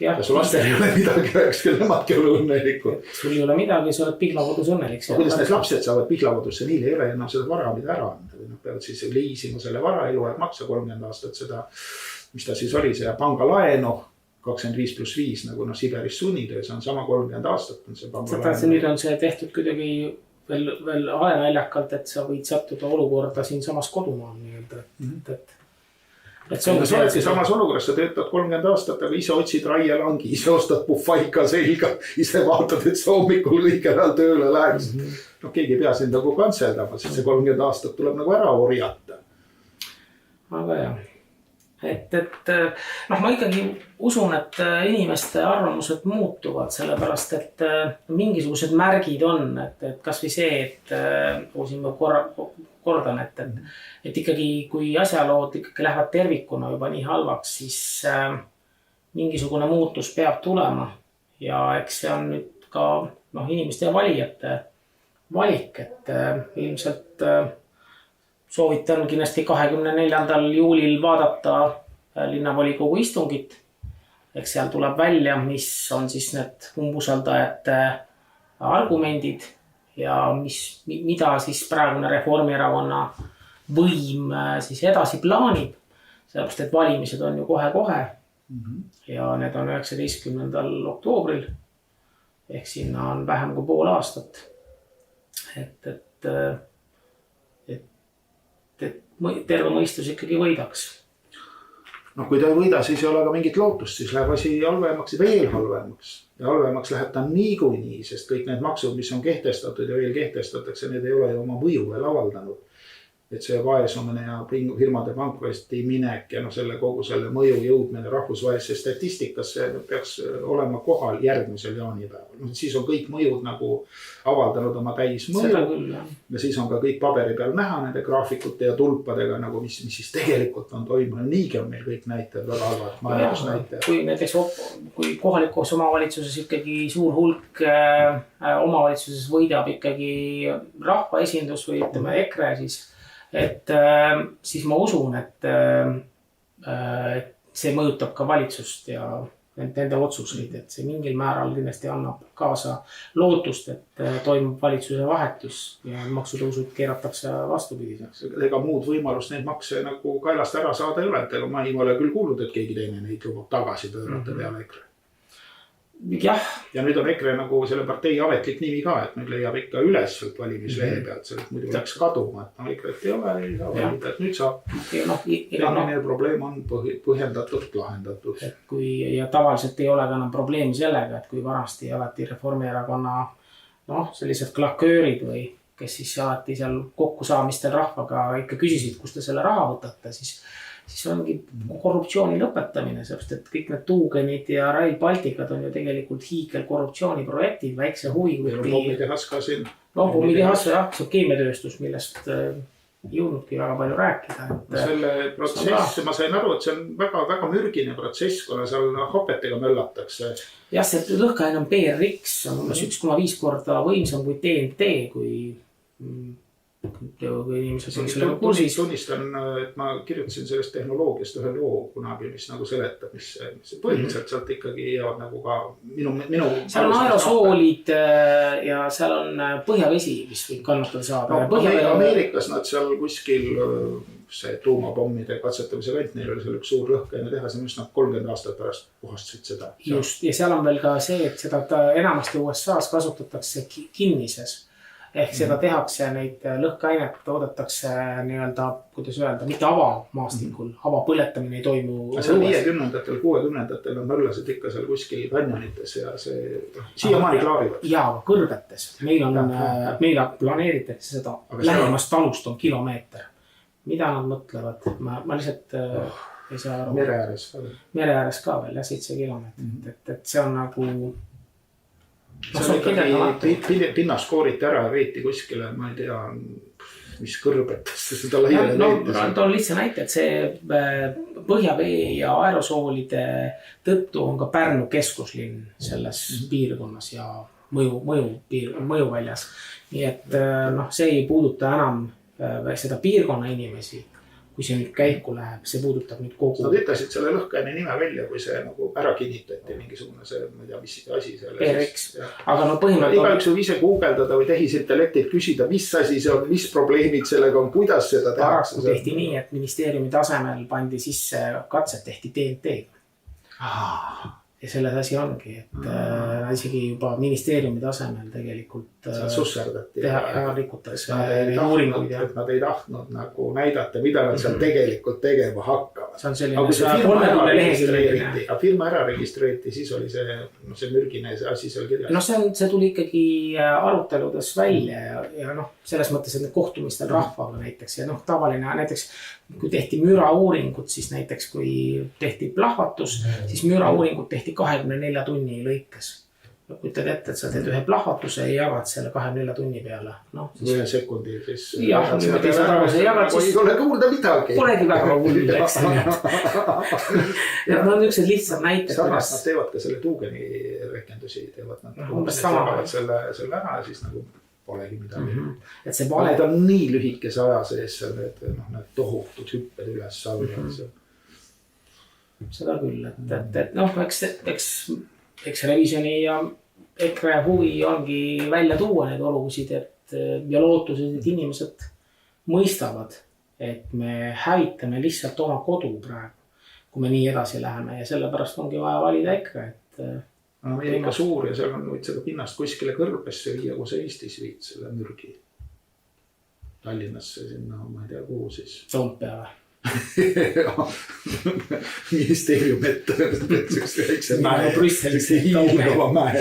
Ja sul lastel ei ole midagi, eks küll nemadki ole õnnelikud. Sul ei ole midagi, sa oled Pihlakodus õnnelik. Kuidas need lapsed saavad Pihlakodusse, neil ei ole enam seda vara, mida ära on. Peavad siis liisima selle vara, eluaeg maksa 30 aastat seda, mis ta siis oli, see pangalaenu 25+5 nagu Siberis sunnitöö, see on sama 30 aastat. See nüüd on see tehtud kuidagi veel alenäljakalt, et sa võid sattuda olukorda siin samas kodumaal nii-öelda. Sa oledki samas olukorras, sa töötad 30 aastat, aga ise otsid raielangi, ise ostad pufaika selga, ise vaatad, et sa hommikul õige ajal tööle läheks. Keegi ei pea sind nagu kantseldama, sest see 30 aastat tuleb nagu ära orjata. Aga jah. et ma ikkagi usun, et inimeste arvamused muutuvad, sellepärast et mingisugused märgid on, et kas või see, et siin ma kordan, et ikkagi kui asjalood ikkagi lähevad tervikuna juba nii halvaks, siis mingisugune muutus peab tulema ja eks see on nüüd ka inimeste ja valijate valik, et ilmselt soovitan kindlasti 24. juulil vaadata linnavolikogu istungit. Eks seal tuleb välja, mis on siis need umbusaldajate argumendid ja mida siis praegune Reformierakonna võim siis edasi plaanib. Sellepärast, et valimised on ju kohe-kohe ja need on 19. oktoobril. Ehk sinna on vähem kui pool aastat. Et terve mõistus ikkagi võidaks. Kui ta ei võida, siis ei ole ka mingit lootust, siis läheb asi halvemaks ja veel halvemaks. Ja halvemaks läheb ta niikuinii, sest kõik need maksud, mis on kehtestatud ja veel kehtestatakse, need ei ole ju oma mõju veel avaldanud. Et see vaesumine ja firmade pankrotti minek ja kogu selle mõju jõudmine rahvusvahelisse statistikasse peaks olema kohal järgmisel jaanipäeval. Siis on kõik mõjud avaldanud oma täismõju ja siis on ka kõik paberi peal näha nende graafikute ja tulpadega, mis siis tegelikult on toimunud. Niigi on meil kõik näitajad väga halvad, majandusnäitajad. Kui näiteks kui kohalikus omavalitsuses ikkagi suur hulk omavalitsuses võidab ikkagi rahvaesindus või ütleme EKRE, siis ma usun, et see mõjutab ka valitsust ja nende otsuseid, et see mingil määral kindlasti annab kaasa lootust, et toimub valitsuse vahetus ja maksutõusud keeratakse vastupidiseks. Ega muud võimalust neid makse kaelast ära saada ei ole, et ma ei ole küll kuulnud, et keegi teine neid lubab tagasi pöörata peale EKRE. Ja nüüd on EKRE selle partei ametlik nimi ka, et nüüd leiab ikka üles valimislehe pealt, sellest muidu läks kaduma, et EKRE-t ei ole, ei saa valida, et nüüd saab. Tehniline probleem on põhjendatult lahendatud. Ja tavaliselt ei ole ka enam probleemi sellega, et kui varasti alati Reformierakonna sellised klaköörid või kes siis alati seal kokkusaamistel rahvaga ikka küsisid, kust te selle raha võtate, siis ongi korruptsiooni lõpetamine, sellepärast, et kõik need tuugenid ja Rail Balticad on ju tegelikult hiigel korruptsiooniprojektid, väikse huvi. Pommidehas ka siin. Pommidehas, jah, see on keemiatööstus, millest ei jõudnudki väga palju rääkida. Selle protsess, ma sain aru, et see on väga mürgine protsess, kuna seal hapetega möllatakse. Jah, see lõhkeaine on PRX, on 1,5 korda võimsam kui TNT, kui inimesed on sellega kursis. Tunnistan, et ma kirjutasin sellest tehnoloogiast ühe loo kunagi, mis seletab, mis põhiliselt sealt ikkagi jäävad ka minu seal on aerosoolid ja seal on põhjavesi, mis võib kannatada saada. Ameerikas nad seal kuskil see tuumapommide katsetamise kant, neil oli seal üks suur lõhkeaine tehas ja mis nad 30 aastat pärast puhastasid seda. Just, ja seal on veel ka see, et seda enamasti USA's kasutatakse kinnises. Ehk seda tehakse, neid lõhkeainet toodetakse kuidas öelda, mitte avamaastikul, avapõletamine ei toimu. See 50-ndatel, 60-ndatel on möllasid ikka seal kuskil kanjonites ja see siiamaani klaarivad. Jaa, kõrgetes. Meil planeeritakse seda lähimast talust on kilomeeter. Mida nad mõtlevad? Ma lihtsalt ei saa aru. Mere ääres ka veel, 7 kilomeetrit. Et see on see on ikkagi pinnast kooriti ära ja veeti kuskile, ma ei tea, mis kõrbetest seda laiali leiti. On lihtsa näite, et see põhjavee ja aerosoolide tõttu on ka Pärnu keskuslinn selles piirkonnas ja mõjuväljas. Nii et see ei puuduta enam seda piirkonna inimesi. Kui see nüüd käiku läheb, see puudutab nüüd kogu. Nad ütlesid selle lõhkeaine nime välja, kui see ära kinnitati mingisugune see, ma ei tea, mis asi selle. PRX. Aga põhimõtteliselt. Igaüks võib ise guugeldada või tehisintellektilt küsida, mis asi see on, mis probleemid sellega on, kuidas seda tehakse. Paraku tehti nii, et ministeeriumi tasemel pandi sisse katset, tehti TNT. Ja selles asi ongi, et isegi juba ministeeriumi tasemel tegelikult teha rikutakse uuringuid. Nad ei tahtnud näidata, mida nad seal tegelikult tegema hakkavad. see on selline firma ära registreeriti, siis oli see mürgine asi seal kirjas. See tuli ikkagi aruteludes välja ja selles mõttes, et need kohtumistel rahvaga näiteks ja tavaline näiteks kui tehti mürauuringut, siis näiteks kui tehti plahvatus, siis mürauuringut tehti 24 tunni lõikes. Ütled ette, et sa teed ühe plahvatuse ja jagad selle 24 tunni peale. Ühe sekundi siis. Jah, niimoodi sa tagasi jagad, siis ei ole kuulda midagi. Polegi väga hull, eks. Ja on niisugused lihtsad näited. Samas nad teevad ka selle tuugeni rekendusi, teevad nad umbes sama selle ära ja siis nagu polegi midagi. Et see vale on nii lühikese aja sees seal need tohutud hüpped üles alla. Seda küll, et eks revisjoni ja EKRE huvi ongi välja tuua need olusid ja lootused, et inimesed mõistavad, et me hävitame lihtsalt oma kodu praegu, kui me nii edasi läheme ja sellepärast ongi vaja valida EKRE. Meil ikka suur ja seal on võid seda pinnast kuskile kõrbesse viia, kus Eestis viid selle mürgi. Tallinnasse sinna, ma ei tea kuhu siis. Toompeale. Ministeerium ette väikse mäe hiilava mäe.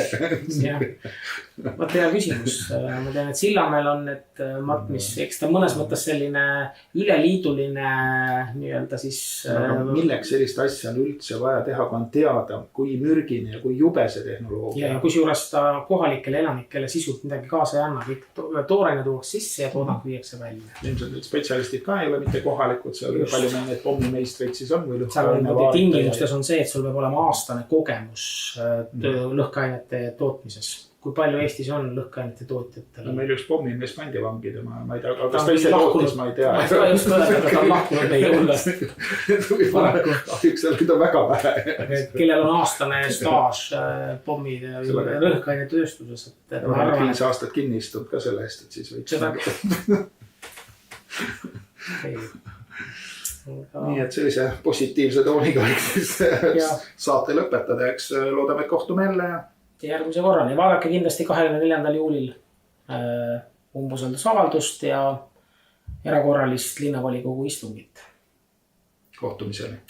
Vaat hea küsimus. Ma tean, et Sillamäel on need matmis, eks ta mõnes mõttes selline üleliiduline nii-öelda siis milleks sellist asja on üldse vaja teha, kui on teada, kui mürgine ja kui jube see tehnoloogia. Ja kusjuures ta kohalikele elanikele sisult midagi kaasa ei anna, kõik toorene tuuaks sisse ja toodang viiakse välja. Ilmselt need spetsialistid ka ei ole mitte kohalikud seal. Palju meil need pommimeistreid siis on? Tingimustes on see, et sul peab olema aastane kogemus lõhkeainete tootmises. Kui palju Eestis on lõhkeainete tootjatele? Meil üks pommimees pandi vangid ja ma ei tea, aga kas ta ise tootis, ma ei tea. Ma ei just mõelda, et ta on lahkunud meie hulgast. Üks on väga vähe. Kellel on aastane staaž pommid ja lõhkeainete tööstuses. Ma olen 5 aastat kinni istunud ka selle eest, et siis võiks. Nii, et sellise positiivse tooniga saate lõpetada, eks loodame, et kohtume jälle järgmise korrani. Vaadake kindlasti 24. juulil umbusaldusavaldust ja erakorralist linnavolikogu istungit. Kohtumiseni.